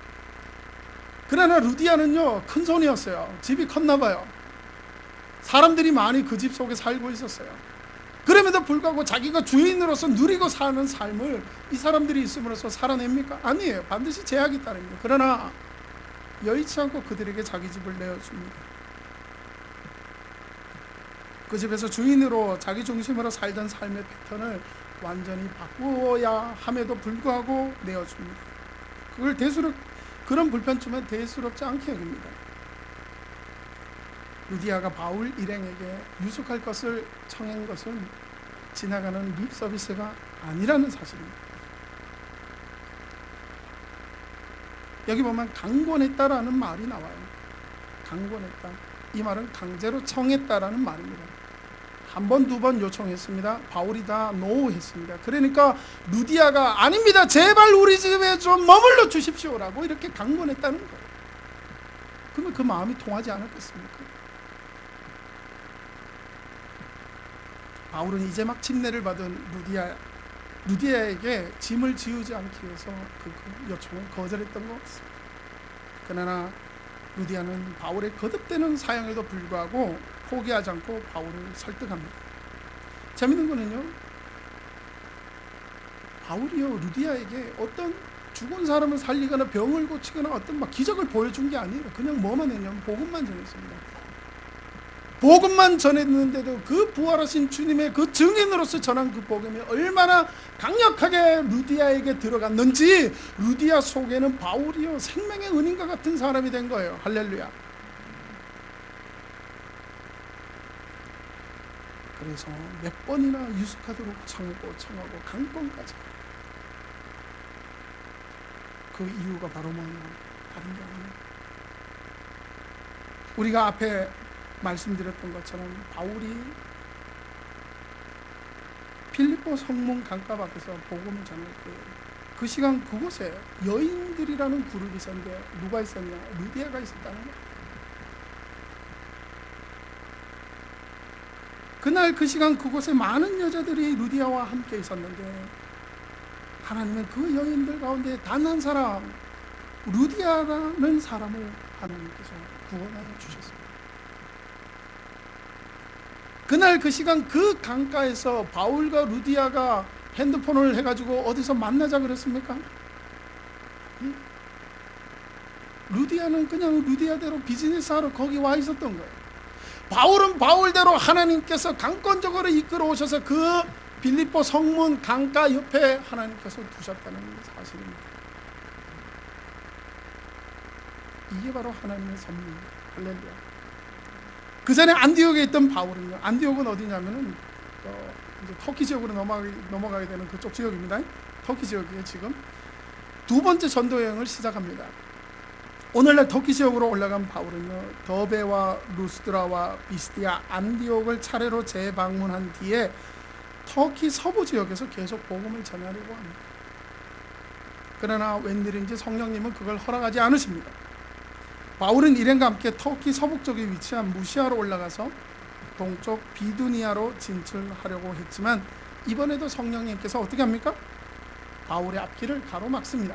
그러나 루디아는요, 큰 손이었어요. 집이 컸나 봐요. 사람들이 많이 그 집 속에 살고 있었어요. 그럼에도 불구하고 자기가 주인으로서 누리고 사는 삶을 이 사람들이 있음으로써 살아냅니까? 아니에요. 반드시 제약이 따릅니다. 그러나 여의치 않고 그들에게 자기 집을 내어줍니다. 그 집에서 주인으로 자기 중심으로 살던 삶의 패턴을 완전히 바꾸어야 함에도 불구하고 내어줍니다. 그걸 그런 불편쯤은 대수롭지 않게 여깁니다. 루디아가 바울 일행에게 유숙할 것을 청한 것은 지나가는 립 서비스가 아니라는 사실입니다. 여기 보면 강권했다라는 말이 나와요. 강권했다. 이 말은 강제로 청했다라는 말입니다. 한 번, 두 번 요청했습니다. 바울이 다 노 했습니다. 그러니까 루디아가 아닙니다. 제발 우리 집에 좀 머물러 주십시오라고 이렇게 강권했다는 거예요. 그러면 그 마음이 통하지 않았겠습니까? 바울은 이제 막 침례를 받은 루디아에게 짐을 지우지 않기 위해서 그 요청을 거절했던 것 같습니다. 그러나 루디아는 바울의 거듭되는 사형에도 불구하고 포기하지 않고 바울을 설득합니다. 재밌는 거는요, 바울이요 루디아에게 어떤 죽은 사람을 살리거나 병을 고치거나 어떤 막 기적을 보여준 게 아니에요. 그냥 뭐만 했냐면 복음만 전했습니다. 복음만 전했는데도 그 부활하신 주님의 그 증인으로서 전한 그 복음이 얼마나 강력하게 루디아에게 들어갔는지 루디아 속에는 바울이요 생명의 은인과 같은 사람이 된 거예요. 할렐루야. 그래서 몇 번이나 유숙하도록 청하고 강권까지. 그 이유가 바로 뭐냐? 다른 게 아니에요. 우리가 앞에 말씀드렸던 것처럼 바울이 필리포 성문 강가 밖에서 복음을 전할 때 그 시간 그곳에 여인들이라는 그룹이 있었는데 누가 있었냐? 루디아가 있었다는 거예요. 그날 그 시간 그곳에 많은 여자들이 루디아와 함께 있었는데 하나님은 그 여인들 가운데 단 한 사람 루디아라는 사람을 하나님께서 구원하여 주셨습니다. 그날 그 시간 그 강가에서 바울과 루디아가 핸드폰을 해가지고 어디서 만나자 그랬습니까? 루디아는 그냥 루디아대로 비즈니스하러 거기 와 있었던 거예요. 바울은 바울대로 하나님께서 강권적으로 이끌어 오셔서 그 빌립보 성문 강가 옆에 하나님께서 두셨다는 사실입니다. 이게 바로 하나님의 섭리입니다. 할렐루야. 그 전에 안디옥에 있던 바울은요. 안디옥은 어디냐면은 이제 터키 지역으로 넘어가게 되는 그쪽 지역입니다. 터키 지역이에요. 지금 두 번째 전도 여행을 시작합니다. 오늘날 터키 지역으로 올라간 바울은요. 더베와 루스드라와 비스디아, 안디옥을 차례로 재방문한 뒤에 터키 서부 지역에서 계속 복음을 전하려고 합니다. 그러나 웬일인지 성령님은 그걸 허락하지 않으십니다. 바울은 일행과 함께 터키 서북쪽에 위치한 무시아로 올라가서 동쪽 비두니아로 진출하려고 했지만 이번에도 성령님께서 어떻게 합니까? 바울의 앞길을 가로막습니다.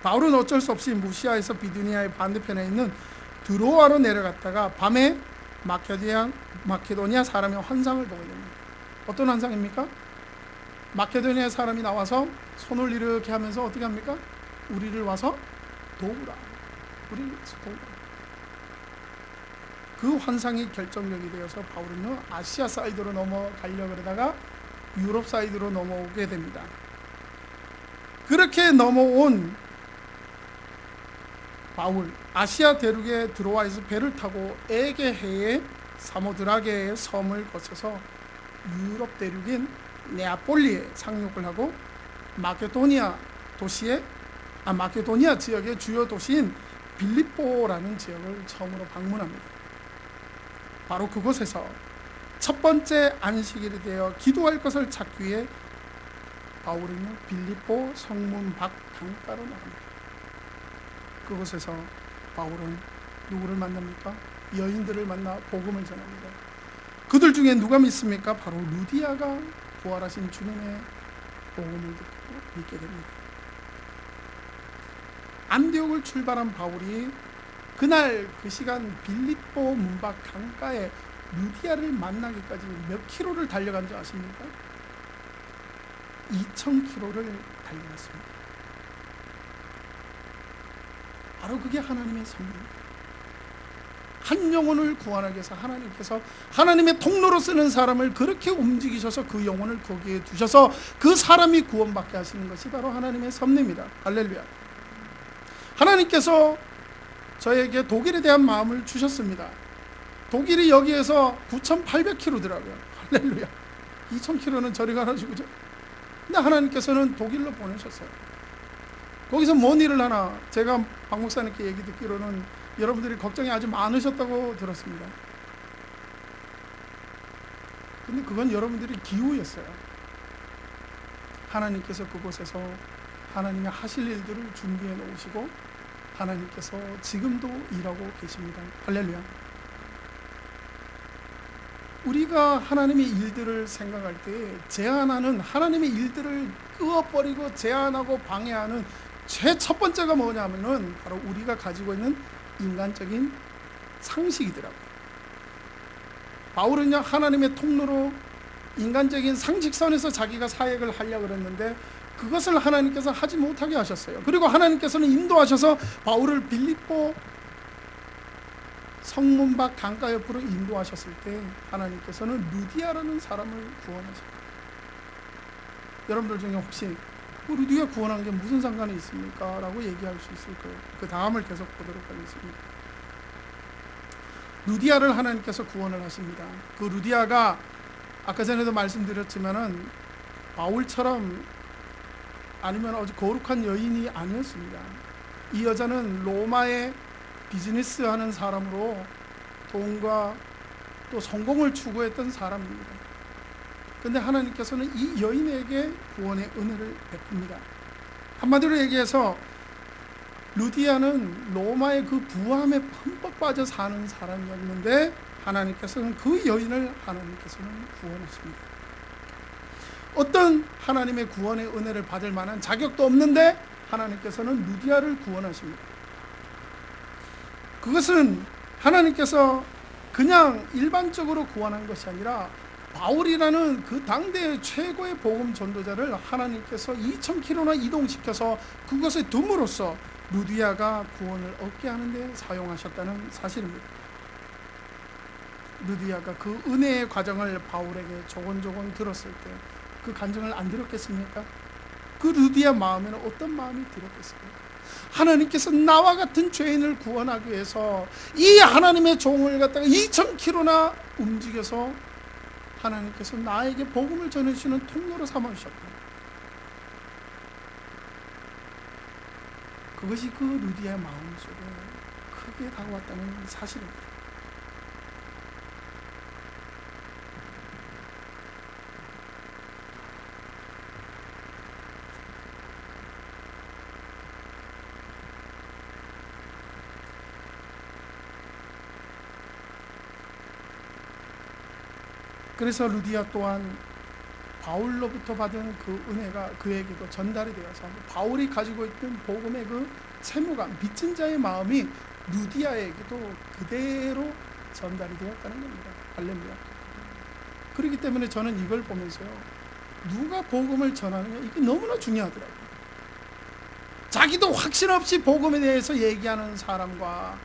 바울은 어쩔 수 없이 무시아에서 비두니아의 반대편에 있는 드로아로 내려갔다가 밤에 마케도니아 사람의 환상을 보게 됩니다. 어떤 환상입니까? 마케도니아 사람이 나와서 손을 이렇게 하면서 어떻게 합니까? 우리를 와서 도우라. 우리를 와서 도우라. 그 환상이 결정적이 되어서 바울은 아시아 사이드로 넘어가려고 그러다가 유럽 사이드로 넘어오게 됩니다. 그렇게 넘어온 바울, 아시아 대륙에 들어와서 배를 타고 에게해의 사모드라게의 섬을 거쳐서 유럽 대륙인 네아폴리에 상륙을 하고 마케도니아 지역의 주요 도시인 빌립보라는 지역을 처음으로 방문합니다. 바로 그곳에서 첫 번째 안식일이 되어 기도할 것을 찾기 위해 바울은 빌립보 성문 밖 강가로 나갑니다. 그곳에서 바울은 누구를 만납니까? 여인들을 만나 복음을 전합니다. 그들 중에 누가 믿습니까? 바로 루디아가 부활하신 주님의 복음을 듣고 믿게 됩니다. 안디옥을 출발한 바울이 그날 그 시간 빌립보 문밖 강가에 루디아를 만나기까지 몇 킬로를 달려간 줄 아십니까? 2000킬로를 달려갔습니다. 바로 그게 하나님의 섭리입니다. 한 영혼을 구원하기 위해서 하나님께서 하나님의 통로로 쓰는 사람을 그렇게 움직이셔서 그 영혼을 거기에 두셔서 그 사람이 구원받게 하시는 것이 바로 하나님의 섭리입니다. 할렐루야. 하나님께서 저에게 독일에 대한 마음을 주셨습니다. 독일이 여기에서 9,800km더라고요. 할렐루야. 2,000km는 저리 가가지고 근데 하나님께서는 독일로 보내셨어요. 거기서 뭔 일을 하나? 제가 박 목사님께 얘기 듣기로는 여러분들이 걱정이 아주 많으셨다고 들었습니다. 근데 그건 여러분들이 기우였어요. 하나님께서 그곳에서 하나님의 하실 일들을 준비해 놓으시고 하나님께서 지금도 일하고 계십니다. 할렐루야. 우리가 하나님의 일들을 생각할 때 제한하는 하나님의 일들을 끄어버리고 제한하고 방해하는 첫 번째가 뭐냐면은 바로 우리가 가지고 있는 인간적인 상식이더라고요. 바울은요 하나님의 통로로 인간적인 상식선에서 자기가 사역을 하려고 그랬는데 그것을 하나님께서 하지 못하게 하셨어요. 그리고 하나님께서는 인도하셔서 바울을 빌립보 성문 밖 강가 옆으로 인도하셨을 때 하나님께서는 루디아라는 사람을 구원하셨다. 여러분들 중에 혹시 루디아 구원한 게 무슨 상관이 있습니까? 라고 얘기할 수 있을 거예요. 그 다음을 계속 보도록 하겠습니다. 루디아를 하나님께서 구원을 하십니다. 그 루디아가 아까 전에도 말씀드렸지만은 바울처럼 아니면 아주 거룩한 여인이 아니었습니다. 이 여자는 로마의 비즈니스 하는 사람으로 돈과 또 성공을 추구했던 사람입니다. 그런데 하나님께서는 이 여인에게 구원의 은혜를 베풉니다. 한마디로 얘기해서 루디아는 로마의 그 부함에 흠뻑 빠져 사는 사람이었는데 하나님께서는 그 여인을 하나님께서는 구원하십니다. 어떤 하나님의 구원의 은혜를 받을 만한 자격도 없는데 하나님께서는 루디아를 구원하십니다. 그것은 하나님께서 그냥 일반적으로 구원한 것이 아니라 바울이라는 그 당대의 최고의 복음 전도자를 하나님께서 2000km나 이동시켜서 그것에 둠으로써 루디아가 구원을 얻게 하는 데 사용하셨다는 사실입니다. 루디아가 그 은혜의 과정을 바울에게 조곤조곤 들었을 때 그 간증을 안 들었겠습니까? 그 루디아 마음에는 어떤 마음이 들었겠습니까? 하나님께서 나와 같은 죄인을 구원하기 위해서 이 하나님의 종을 갖다가 2000km나 움직여서 하나님께서 나에게 복음을 전해주시는 통로로 삼아주셨다. 그것이 그 루디아의 마음속에 크게 다가왔다는 사실입니다. 그래서 루디아 또한 바울로부터 받은 그 은혜가 그에게도 전달이 되어서 바울이 가지고 있던 복음의 그 채무감, 빚진 자의 마음이 루디아에게도 그대로 전달이 되었다는 겁니다. 할렐루야. 그렇기 때문에 저는 이걸 보면서요, 누가 복음을 전하느냐, 이게 너무나 중요하더라고요. 자기도 확신 없이 복음에 대해서 얘기하는 사람과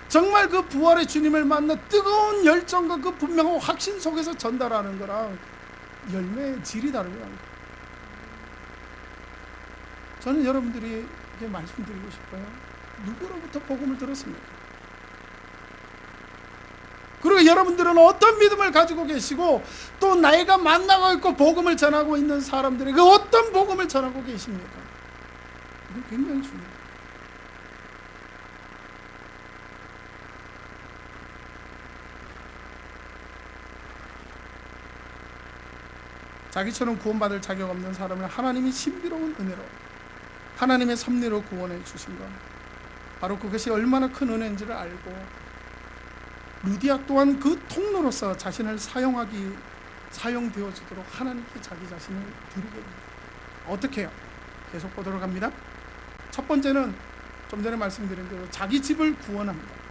정말 그 부활의 주님을 만나 뜨거운 열정과 그 분명한 확신 속에서 전달하는 거랑 열매의 질이 다릅니다. 저는 여러분들이 이게 말씀드리고 싶어요. 누구로부터 복음을 들었습니까? 그리고 여러분들은 어떤 믿음을 가지고 계시고 또 나이가 만나고 있고 복음을 전하고 있는 사람들에게 어떤 복음을 전하고 계십니까? 이건 굉장히 중요해요. 자기처럼 구원받을 자격 없는 사람을 하나님이 신비로운 은혜로 하나님의 섭리로 구원해 주신 것, 바로 그것이 얼마나 큰 은혜인지를 알고 루디아 또한 그 통로로서 자신을 사용되어지도록 하나님께 자기 자신을 드리게 됩니다. 어떻게 해요? 계속 보도록 합니다. 첫 번째는 좀 전에 말씀드린 대로 자기 집을 구원합니다.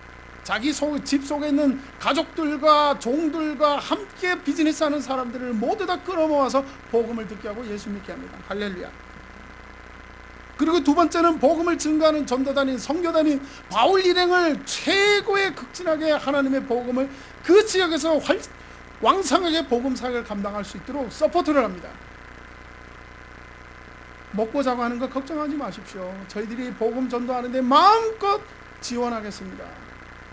자기 집 속에 있는 가족들과 종들과 함께 비즈니스하는 사람들을 모두 다 끌어모아서 복음을 듣게 하고 예수 믿게 합니다. 할렐루야. 그리고 두 번째는 복음을 증거하는 전도단인 선교단인 바울 일행을 최고의 극진하게 하나님의 복음을 그 지역에서 왕성하게 복음 사역을 감당할 수 있도록 서포트를 합니다. 먹고 자고 하는 거 걱정하지 마십시오. 저희들이 복음 전도하는데 마음껏 지원하겠습니다.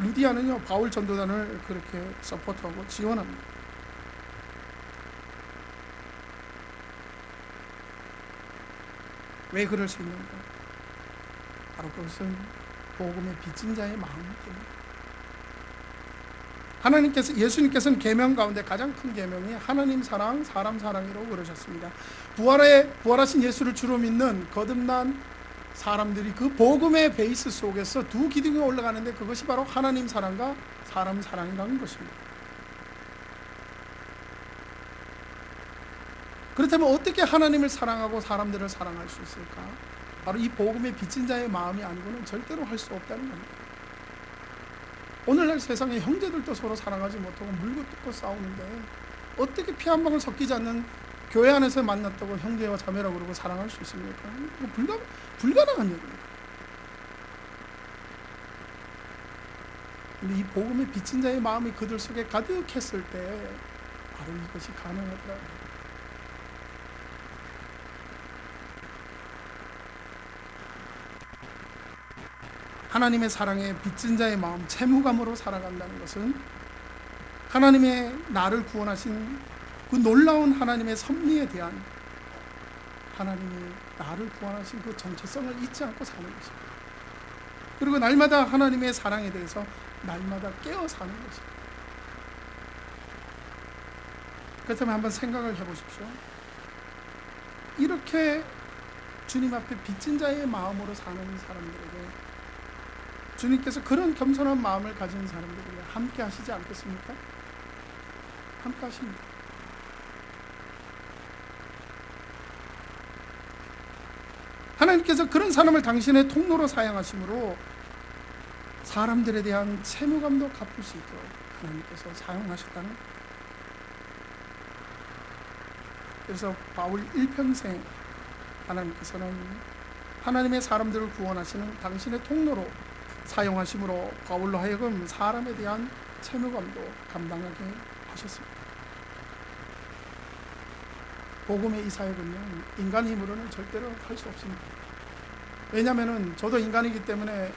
루디아는요, 바울 전도단을 그렇게 서포트하고 지원합니다. 왜 그럴 수 있는가? 바로 그것은 복음의 빚진 자의 마음이기 때문에. 예수님께서는 계명 가운데 가장 큰 계명이 하나님 사랑, 사람 사랑이라고 그러셨습니다. 부활하신 예수를 주로 믿는 거듭난 사람들이 그 복음의 베이스 속에서 두 기둥이 올라가는데 그것이 바로 하나님 사랑과 사람 사랑이라는 것입니다. 그렇다면 어떻게 하나님을 사랑하고 사람들을 사랑할 수 있을까? 바로 이 복음의 빚진 자의 마음이 아니고는 절대로 할 수 없다는 겁니다. 오늘날 세상에 형제들도 서로 사랑하지 못하고 물고 뜯고 싸우는데 어떻게 피 한 방울 섞이지 않는 교회 안에서 만났다고 형제와 자매라고 그러고 사랑할 수 있습니까? 불가능한 얘기입니다. 근데 이 복음의 빚진 자의 마음이 그들 속에 가득했을 때 바로 이것이 가능하더라고요. 하나님의 사랑에 빚진 자의 마음, 채무감으로 살아간다는 것은 하나님의 나를 구원하신 그 놀라운 하나님의 섭리에 대한 하나님이 나를 구원하신 그 정체성을 잊지 않고 사는 것입니다. 그리고 날마다 하나님의 사랑에 대해서 날마다 깨어 사는 것입니다. 그렇다면 한번 생각을 해보십시오. 이렇게 주님 앞에 빚진 자의 마음으로 사는 사람들에게 주님께서 그런 겸손한 마음을 가진 사람들에게 함께 하시지 않겠습니까? 함께 하십니다. 하나님께서 그런 사람을 당신의 통로로 사용하심으로 사람들에 대한 채무감도 갚을 수 있도록 하나님께서 사용하셨다는 거예요. 그래서 바울 일평생 하나님께서는 하나님의 사람들을 구원하시는 당신의 통로로 사용하심으로 바울로 하여금 사람에 대한 채무감도 감당하게 하셨습니다. 복음의 이 사역은요, 인간 힘으로는 절대로 할 수 없습니다. 왜냐하면 저도 인간이기 때문에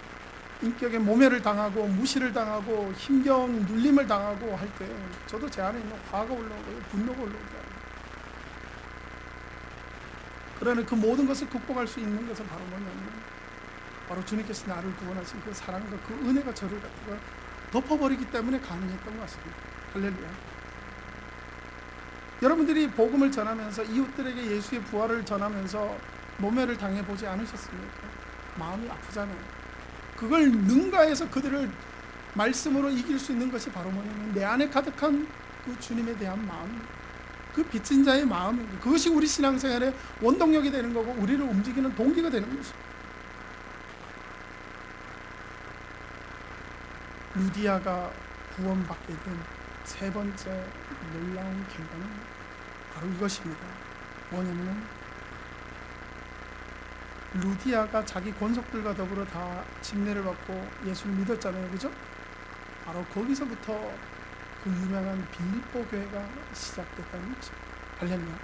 인격의 모멸을 당하고 무시를 당하고 힘겨운 눌림을 당하고 할 때 저도 제 안에 있는 화가 올라오고 분노가 올라오고, 그러나 그 모든 것을 극복할 수 있는 것은 바로 뭐냐면 바로 주님께서 나를 구원하신 그 사랑과 그 은혜가 저를 갖다가 덮어버리기 때문에 가능했던 것 같습니다. 할렐루야. 여러분들이 복음을 전하면서 이웃들에게 예수의 부활을 전하면서 모멸을 당해보지 않으셨습니까? 마음이 아프잖아요. 그걸 능가해서 그들을 말씀으로 이길 수 있는 것이 바로 뭐냐면 내 안에 가득한 그 주님에 대한 마음, 그 빚진 자의 마음입니다. 그것이 우리 신앙생활의 원동력이 되는 거고 우리를 움직이는 동기가 되는 것입니다. 루디아가 구원받게 된 세 번째 놀라운 결과는 바로 이것입니다. 뭐냐면은 루디아가 자기 권속들과 더불어 다 침례를 받고 예수를 믿었잖아요. 그죠? 바로 거기서부터 그 유명한 빌립보 교회가 시작됐다는 것입니다. 할렐루야.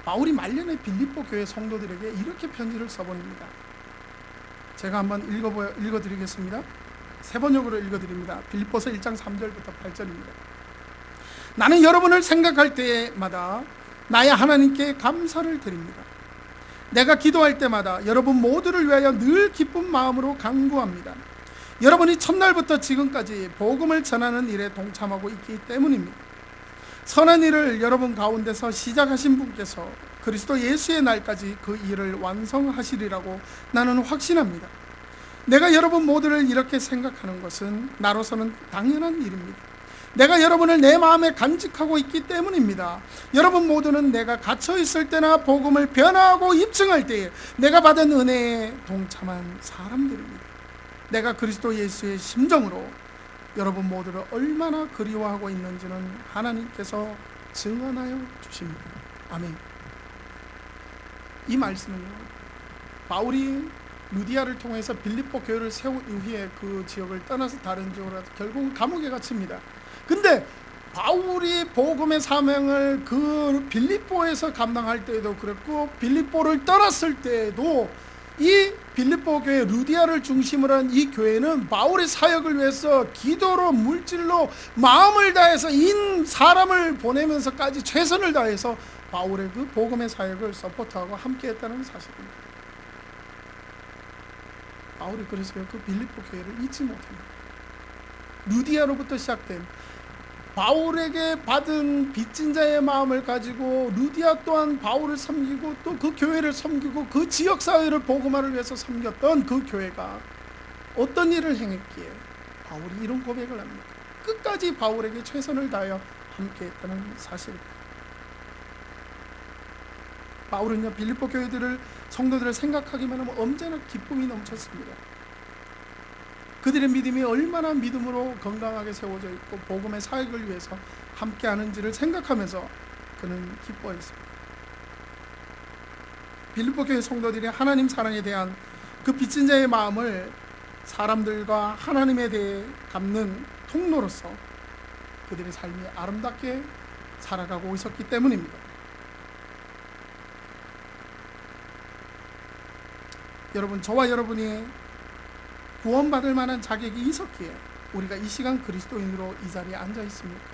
바울이 말년에 빌립보 교회 성도들에게 이렇게 편지를 써보냅니다. 제가 한번 읽어드리겠습니다. 세 번역으로 읽어드립니다. 빌립보서 1장 3절부터 8절입니다. 나는 여러분을 생각할 때마다 나의 하나님께 감사를 드립니다. 내가 기도할 때마다 여러분 모두를 위하여 늘 기쁜 마음으로 간구합니다. 여러분이 첫날부터 지금까지 복음을 전하는 일에 동참하고 있기 때문입니다. 선한 일을 여러분 가운데서 시작하신 분께서 그리스도 예수의 날까지 그 일을 완성하시리라고 나는 확신합니다. 내가 여러분 모두를 이렇게 생각하는 것은 나로서는 당연한 일입니다. 내가 여러분을 내 마음에 간직하고 있기 때문입니다. 여러분 모두는 내가 갇혀 있을 때나 복음을 변화하고 입증할 때에 내가 받은 은혜에 동참한 사람들입니다. 내가 그리스도 예수의 심정으로 여러분 모두를 얼마나 그리워하고 있는지는 하나님께서 증언하여 주십니다. 아멘. 이 말씀은요, 바울이 루디아를 통해서 빌립보 교회를 세운 이후에 그 지역을 떠나서 다른 지역으로 가서 결국은 감옥에 갇힙니다. 근데 바울이 복음의 사명을 그 빌립보에서 감당할 때에도 그랬고 빌립보를 떠났을 때에도 이 빌립보 교회 루디아를 중심으로 한 이 교회는 바울의 사역을 위해서 기도로 물질로 마음을 다해서 인 사람을 보내면서까지 최선을 다해서 바울의 그 복음의 사역을 서포트하고 함께했다는 사실입니다. 바울이 그래서 그 빌립보 교회를 잊지 못합니다. 루디아로부터 시작된 바울에게 받은 빚진 자의 마음을 가지고 루디아 또한 바울을 섬기고 또 그 교회를 섬기고 그 지역사회를 복음화를 위해서 섬겼던 그 교회가 어떤 일을 행했기에 바울이 이런 고백을 합니다. 끝까지 바울에게 최선을 다하여 함께했다는 사실입니다. 바울은요, 빌립보 교회들을 성도들을 생각하기만 하면 언제나 기쁨이 넘쳤습니다. 그들의 믿음이 얼마나 믿음으로 건강하게 세워져 있고 복음의 사역을 위해서 함께하는지를 생각하면서 그는 기뻐했습니다. 빌립보 교회 성도들이 하나님 사랑에 대한 그 빚진 자의 마음을 사람들과 하나님에 대해 갚는 통로로서 그들의 삶이 아름답게 살아가고 있었기 때문입니다. 여러분, 저와 여러분이 구원받을 만한 자격이 있었기에 우리가 이 시간 그리스도인으로 이 자리에 앉아 있습니까?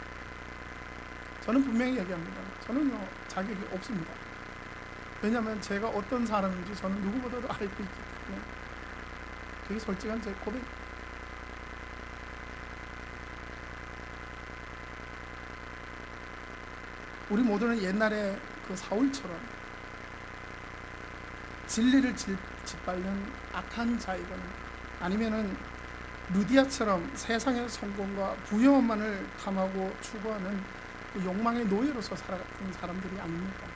저는 분명히 얘기합니다. 저는요, 자격이 없습니다. 왜냐하면 제가 어떤 사람인지 저는 누구보다도 알고 있기 때문에. 그게 솔직한 제 고백입니다. 우리 모두는 옛날에 그 사울처럼 진리를 짓밟는 악한 자이거나 아니면은 루디아처럼 세상의 성공과 부유함만을 탐하고 추구하는 그 욕망의 노예로서 살아갔던 사람들이 아닙니까?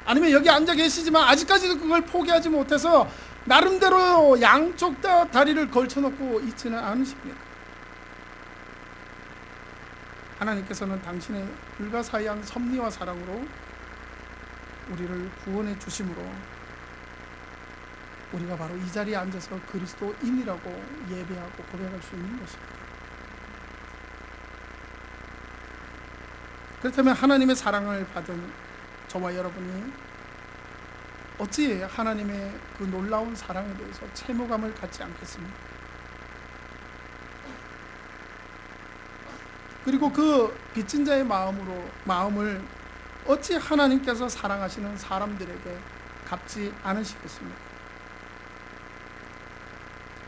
아니면 여기 앉아 계시지만 아직까지도 그걸 포기하지 못해서 나름대로 양쪽 다 다리를 걸쳐놓고 있지는 않으십니까? 하나님께서는 당신의 불가사의한 섭리와 사랑으로 우리를 구원해 주심으로 우리가 바로 이 자리에 앉아서 그리스도인이라고 예배하고 고백할 수 있는 것입니다. 그렇다면 하나님의 사랑을 받은 저와 여러분이 어찌 하나님의 그 놀라운 사랑에 대해서 채무감을 갖지 않겠습니까? 그리고 그 빚진 자의 마음을 어찌 하나님께서 사랑하시는 사람들에게 갚지 않으시겠습니까?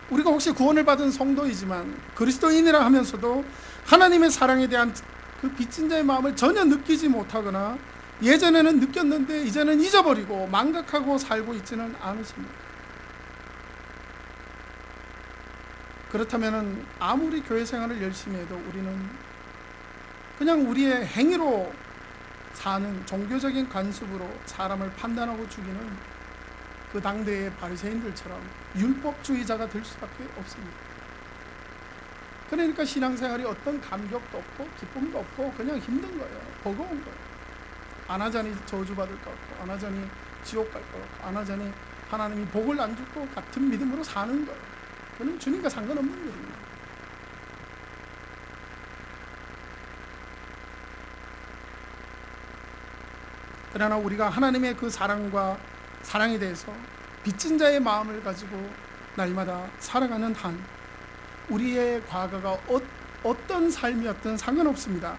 우리가 혹시 구원을 받은 성도이지만 그리스도인이라 하면서도 하나님의 사랑에 대한 그 빚진 자의 마음을 전혀 느끼지 못하거나 예전에는 느꼈는데 이제는 잊어버리고 망각하고 살고 있지는 않으십니다. 그렇다면 아무리 교회 생활을 열심히 해도 우리는 그냥 우리의 행위로 사는 종교적인 관습으로 사람을 판단하고 죽이는 그 당대의 바리새인들처럼 율법주의자가 될 수밖에 없습니다. 그러니까 신앙생활이 어떤 감격도 없고 기쁨도 없고 그냥 힘든 거예요. 버거운 거예요. 안 하자니 저주받을 것 같고 안 하자니 지옥 갈 것 같고 안 하자니 하나님이 복을 안 줄 것 같은 믿음으로 사는 거예요. 그는 주님과 상관없는 일입니다. 그러나 우리가 하나님의 그 사랑에 대해서 빚진 자의 마음을 가지고 날마다 살아가는 한 우리의 과거가 어떤 삶이었든 상관없습니다.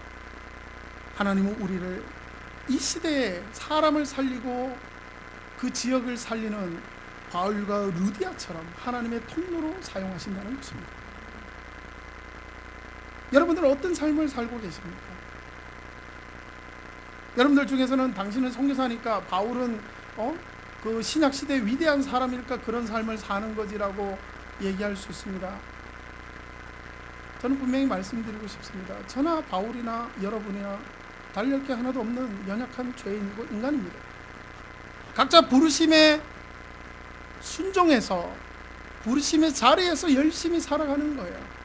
하나님은 우리를 이 시대에 사람을 살리고 그 지역을 살리는 바울과 루디아처럼 하나님의 통로로 사용하신다는 것입니다. 여러분들은 어떤 삶을 살고 계십니까? 여러분들 중에서는 당신은 선교사니까 바울은 그 신약 시대의 위대한 사람이니까 그런 삶을 사는 거지라고 얘기할 수 있습니다. 저는 분명히 말씀드리고 싶습니다. 저나 바울이나 여러분이나 달릴 게 하나도 없는 연약한 죄인이고 인간입니다. 각자 부르심에 순종해서 부르심의 자리에서 열심히 살아가는 거예요.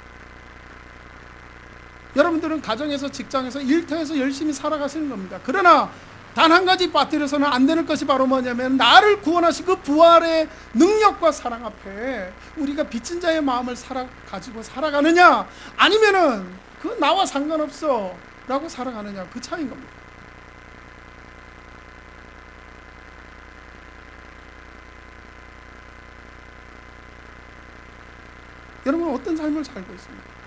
여러분들은 가정에서 직장에서 일터에서 열심히 살아가시는 겁니다. 그러나 단 한 가지 빠뜨려서는 안 되는 것이 바로 뭐냐면 나를 구원하신 그 부활의 능력과 사랑 앞에 우리가 빚진 자의 마음을 가지고 살아가느냐 아니면은 그 나와 상관없어 라고 살아가느냐 그 차이인 겁니다. 여러분은 어떤 삶을 살고 있습니까?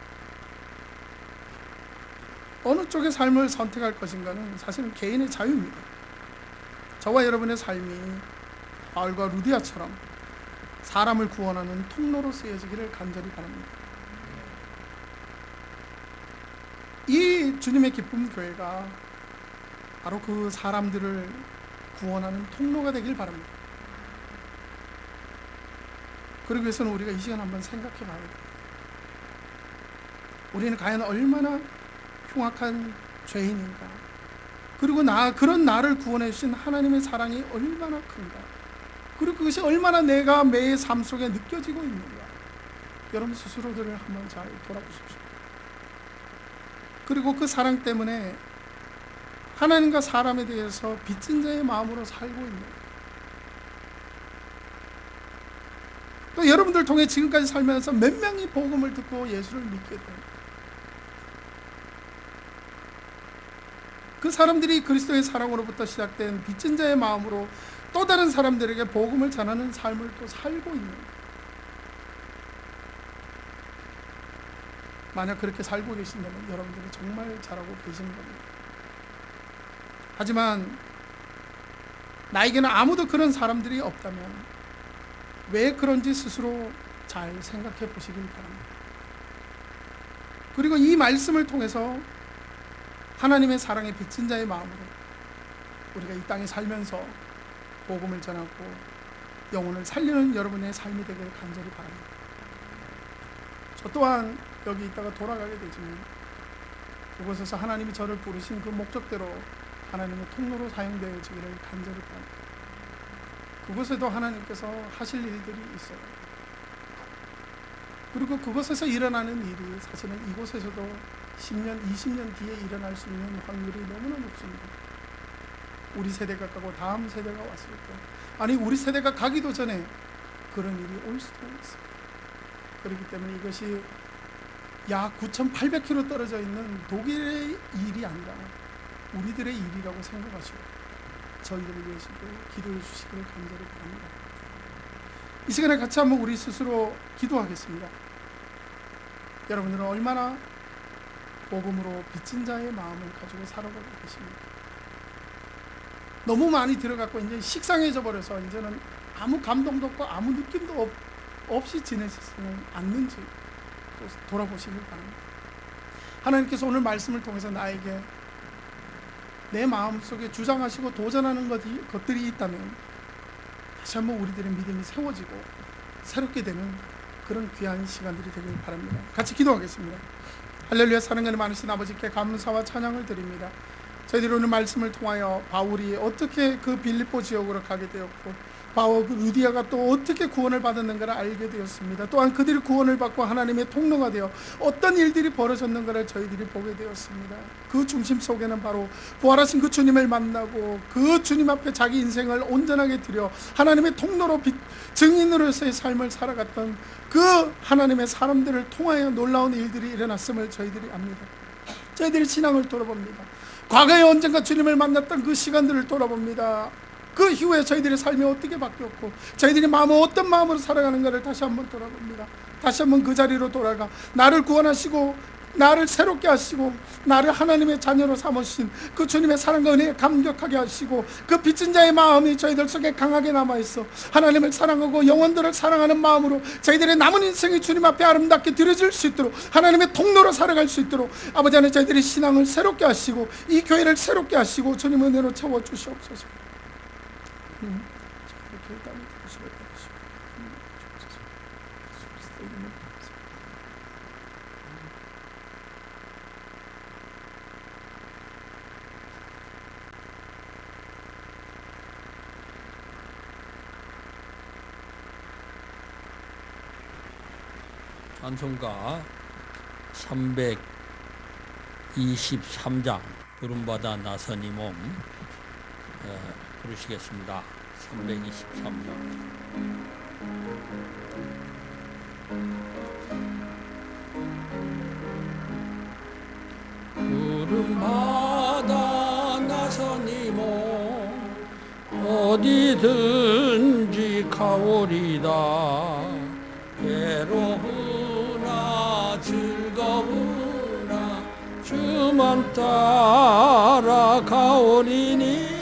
어느 쪽의 삶을 선택할 것인가는 사실은 개인의 자유입니다. 저와 여러분의 삶이 바울과 루디아처럼 사람을 구원하는 통로로 쓰여지기를 간절히 바랍니다. 이 주님의 기쁨 교회가 바로 그 사람들을 구원하는 통로가 되길 바랍니다. 그러기 위해서는 우리가 이 시간 한번 생각해 봐야 돼요. 우리는 과연 얼마나 흉악한 죄인인가? 그리고 그런 나를 구원해 주신 하나님의 사랑이 얼마나 큰가? 그리고 그것이 얼마나 내가 매의 삶 속에 느껴지고 있는가? 여러분 스스로들을 한번 잘 돌아보십시오. 그리고 그 사랑 때문에 하나님과 사람에 대해서 빚진 자의 마음으로 살고 있는 또 여러분들 통해 지금까지 살면서 몇 명이 복음을 듣고 예수를 믿게 돼요. 그 사람들이 그리스도의 사랑으로부터 시작된 빚진 자의 마음으로 또 다른 사람들에게 복음을 전하는 삶을 또 살고 있는, 만약 그렇게 살고 계신다면 여러분들이 정말 잘하고 계시는 겁니다. 하지만 나에게는 아무도 그런 사람들이 없다면 왜 그런지 스스로 잘 생각해 보시길 바랍니다. 그리고 이 말씀을 통해서 하나님의 사랑에 빚진 자의 마음으로 우리가 이 땅에 살면서 복음을 전하고 영혼을 살리는 여러분의 삶이 되길 간절히 바랍니다. 저 또한 여기 있다가 돌아가게 되지만 그곳에서 하나님이 저를 부르신 그 목적대로 하나님의 통로로 사용되어지기를 간절히 바랍니다. 그곳에도 하나님께서 하실 일들이 있어요. 그리고 그곳에서 일어나는 일이 사실은 이곳에서도 10년, 20년 뒤에 일어날 수 있는 확률이 너무나 높습니다. 우리 세대가 가고 다음 세대가 왔을 때, 아니 우리 세대가 가기도 전에 그런 일이 올 수도 있습니다. 그렇기 때문에 이것이 약 9,800km 떨어져 있는 독일의 일이 아니라 우리들의 일이라고 생각하시고 저희들을 위해서도 기도해 주시기를 간절히 바랍니다. 이 시간에 같이 한번 우리 스스로 기도하겠습니다. 여러분들은 얼마나 복음으로 빚진 자의 마음을 가지고 살아가고 계십니까? 너무 많이 들어갔고 이제 식상해져 버려서 이제는 아무 감동도 없고 아무 느낌도 없이 지내시지는 않는지 돌아보시길 바랍니다. 하나님께서 오늘 말씀을 통해서 나에게 내 마음속에 주장하시고 도전하는 것들이 있다면 다시 한번 우리들의 믿음이 세워지고 새롭게 되는 그런 귀한 시간들이 되길 바랍니다. 같이 기도하겠습니다. 할렐루야. 사랑하는 많으신 아버지께 감사와 찬양을 드립니다. 저희들이 오늘 말씀을 통하여 바울이 어떻게 그 빌립보 지역으로 가게 되었고 바울 루디아가 또 어떻게 구원을 받았는가를 알게 되었습니다. 또한 그들이 구원을 받고 하나님의 통로가 되어 어떤 일들이 벌어졌는가를 저희들이 보게 되었습니다. 그 중심 속에는 바로 부활하신 그 주님을 만나고 그 주님 앞에 자기 인생을 온전하게 드려 하나님의 통로로 증인으로서의 삶을 살아갔던 그 하나님의 사람들을 통하여 놀라운 일들이 일어났음을 저희들이 압니다. 저희들이 신앙을 돌아봅니다. 과거에 언젠가 주님을 만났던 그 시간들을 돌아봅니다. 그 이후에 저희들의 삶이 어떻게 바뀌었고 저희들이 마음은 어떤 마음으로 살아가는가를 다시 한번 돌아봅니다. 다시 한번 그 자리로 돌아가 나를 구원하시고 나를 새롭게 하시고 나를 하나님의 자녀로 삼으신 그 주님의 사랑과 은혜에 감격하게 하시고 그 빚진 자의 마음이 저희들 속에 강하게 남아있어 하나님을 사랑하고 영혼들을 사랑하는 마음으로 저희들의 남은 인생이 주님 앞에 아름답게 드려질 수 있도록 하나님의 통로로 살아갈 수 있도록 아버지 하나님 저희들의 신앙을 새롭게 하시고 이 교회를 새롭게 하시고 주님의 은혜로 채워주시옵소서. 찬송가 323장 부름받아 나선 이 몸 부르시겠습니다. 323장. 부름받아 나선 이 몸 어디든지 가오리다. 괴로우나 즐거우나 주만 따라 가오리니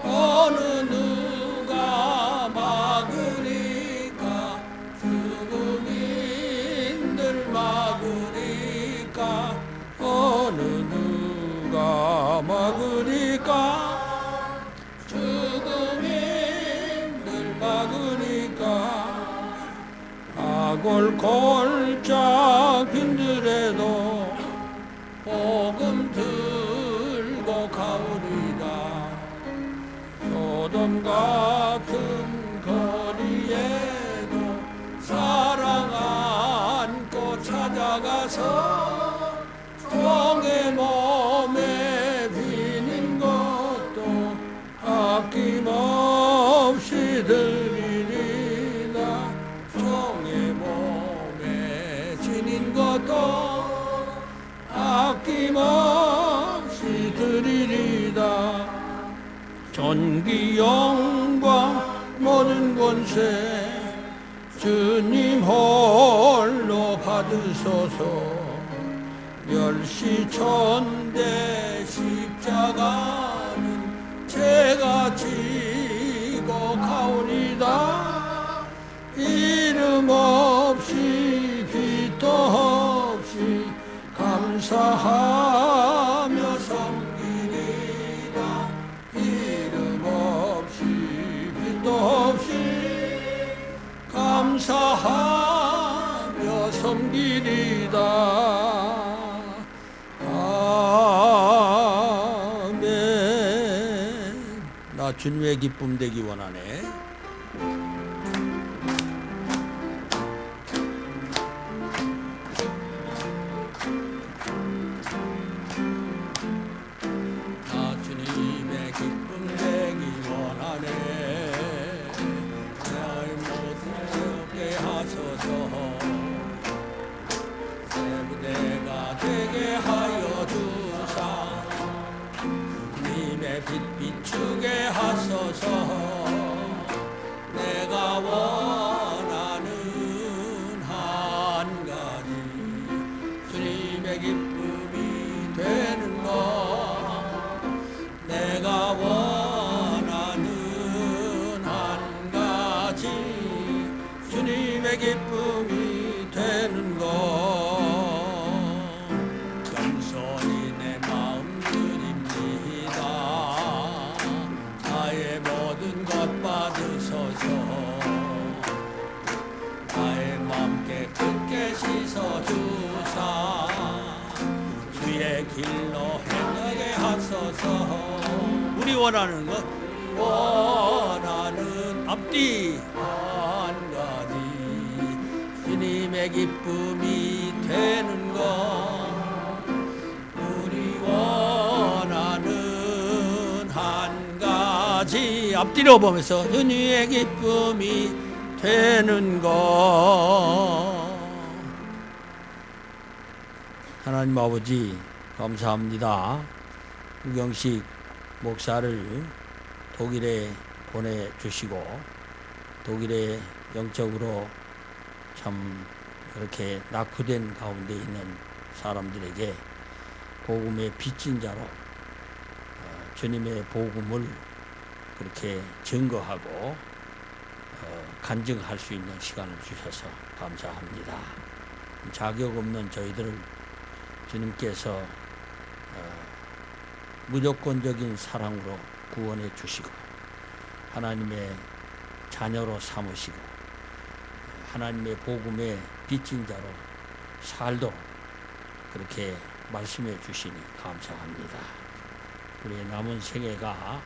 어느 누가 막으리까 죽음인들 막으리까 어느 누가 막으리까 죽음인들 막으리까 아골 골짜 빈들에도 복음 들고 가오리다. 소돔 같은 거리에도 사랑 안고 찾아가서 종의 몸에 비는 것도 아낌없이 드리리다. 전기 영광 모든 권세 주님 홀로 받으소서. 멸시천대 십자가는 제가 지고 가오리다. 이름 없이 빛도 없이 감사하며 섬기리다. 이름 없이 빛도 없이 감사하며 섬기리다. 아멘. 나 주님의 기쁨 되기 원하네. 나 주님의 기쁨 되기 원하네. 나의 모든 세우게 하소서. 내 부대가 되게 하여 주사. 님의 빛 비추게 하소서. 내가 원하는 한 가지 주님의 기쁨이 되는 것. 내가 원하는 한 가지 주님의 기쁨이 되는 것. 겸손히 내 마음 드립니다. 나의 모든 것 받으소서. 나의 마음 깨끗게 씻어주사. 주의 길로 행하게 하소서. 우리 원하는 것, 원하는 앞뒤 한 가지 주님의 기쁨이 되는 것. 우리 원하는 한 가지 앞뒤로 보면서 주님의 기쁨이 되는 것. 하나님 아버지 감사합니다. 우경식 목사를 독일에 보내주시고 독일에 영적으로 참 이렇게 낙후된 가운데 있는 사람들에게 복음의 빚진 자로 주님의 복음을 그렇게 증거하고 간증할 수 있는 시간을 주셔서 감사합니다. 자격 없는 저희들을 주님께서 무조건적인 사랑으로 구원해 주시고 하나님의 자녀로 삼으시고 하나님의 복음의 빚진 자로 살도록 그렇게 말씀해 주시니 감사합니다. 우리의 남은 생애가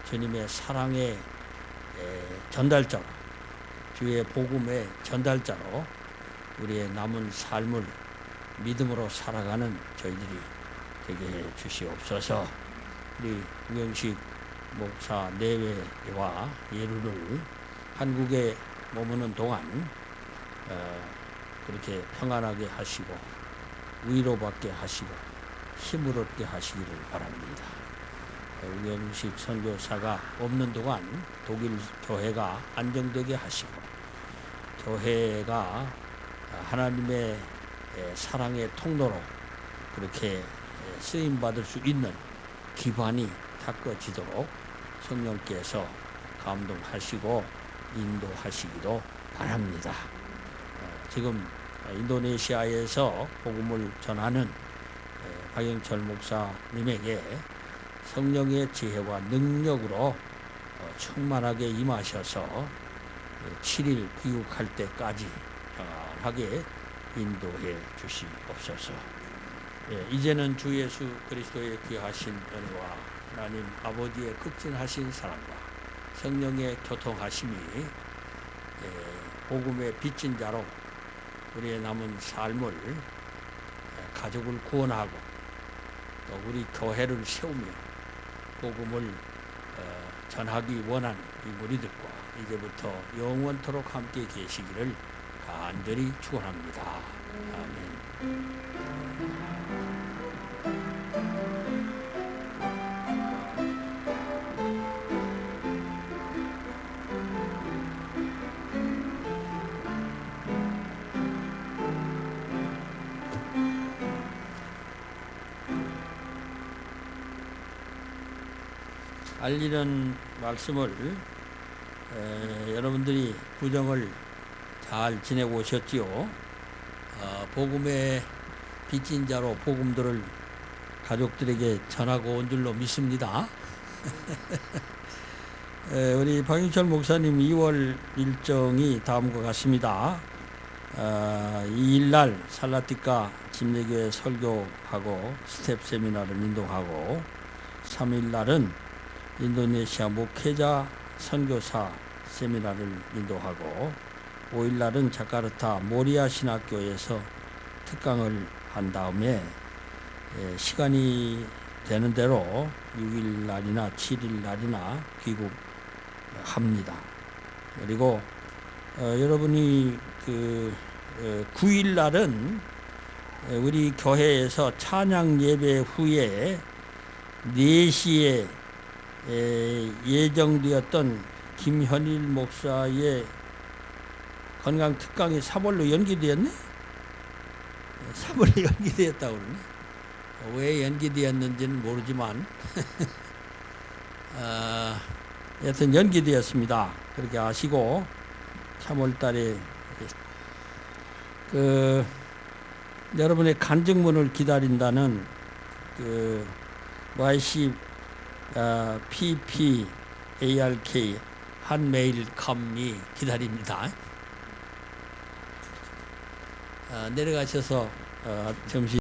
주님의 사랑의 전달자로 주의 복음의 전달자로 우리의 남은 삶을 믿음으로 살아가는 저희들이 되게 해 주시옵소서. 우리 우경식 목사 내외와 예루를 한국에 머무는 동안 그렇게 평안하게 하시고 위로받게 하시고 힘을 얻게 하시기를 바랍니다. 우경식 선교사가 없는 동안 독일 교회가 안정되게 하시고 교회가 하나님의 사랑의 통로로 그렇게 쓰임받을 수 있는 기반이 닦아지도록 성령께서 감동하시고 인도하시기도 바랍니다. 지금 인도네시아에서 복음을 전하는 박영철 목사님에게 성령의 지혜와 능력으로 충만하게 임하셔서 7일 귀국할 때까지 편하게 인도해 주시옵소서. 이제는 주 예수 그리스도의 귀하신 은혜와 하나님 아버지의 극진하신 사랑과 성령의 교통하심이 복음의 빚진 자로 우리의 남은 삶을 가족을 구원하고 또 우리 교회를 세우며 복음을 전하기 원하는 이 무리들과 이제부터 영원토록 함께 계시기를 간절히 축원합니다. 아멘. 알리는 말씀을 여러분들이 구정을 잘 지내고 오셨지요. 복음의 빚진 자로 복음들을 가족들에게 전하고 온 줄로 믿습니다. 우리 박인철 목사님 2월 일정이 다음과 같습니다. 2일날 살라티카 침례교회 설교하고 스텝 세미나를 인도하고 3일날은 인도네시아 목회자 선교사 세미나를 인도하고 5일날은 자카르타 모리아 신학교에서 특강을 한 다음에 시간이 되는 대로 6일날이나 7일날이나 귀국합니다. 그리고 여러분이 9일날은 우리 교회에서 찬양 예배 후에 4시에 예정되었던 김현일 목사의 건강 특강이 3월로 연기되었네? 3월로 연기되었다고 그러네. 왜 연기되었는지는 모르지만 여튼 연기되었습니다. 그렇게 아시고 3월 달에 여러분의 간증문을 기다린다는 YC PPARK 한메일컴이 기다립니다. 내려가셔서 점심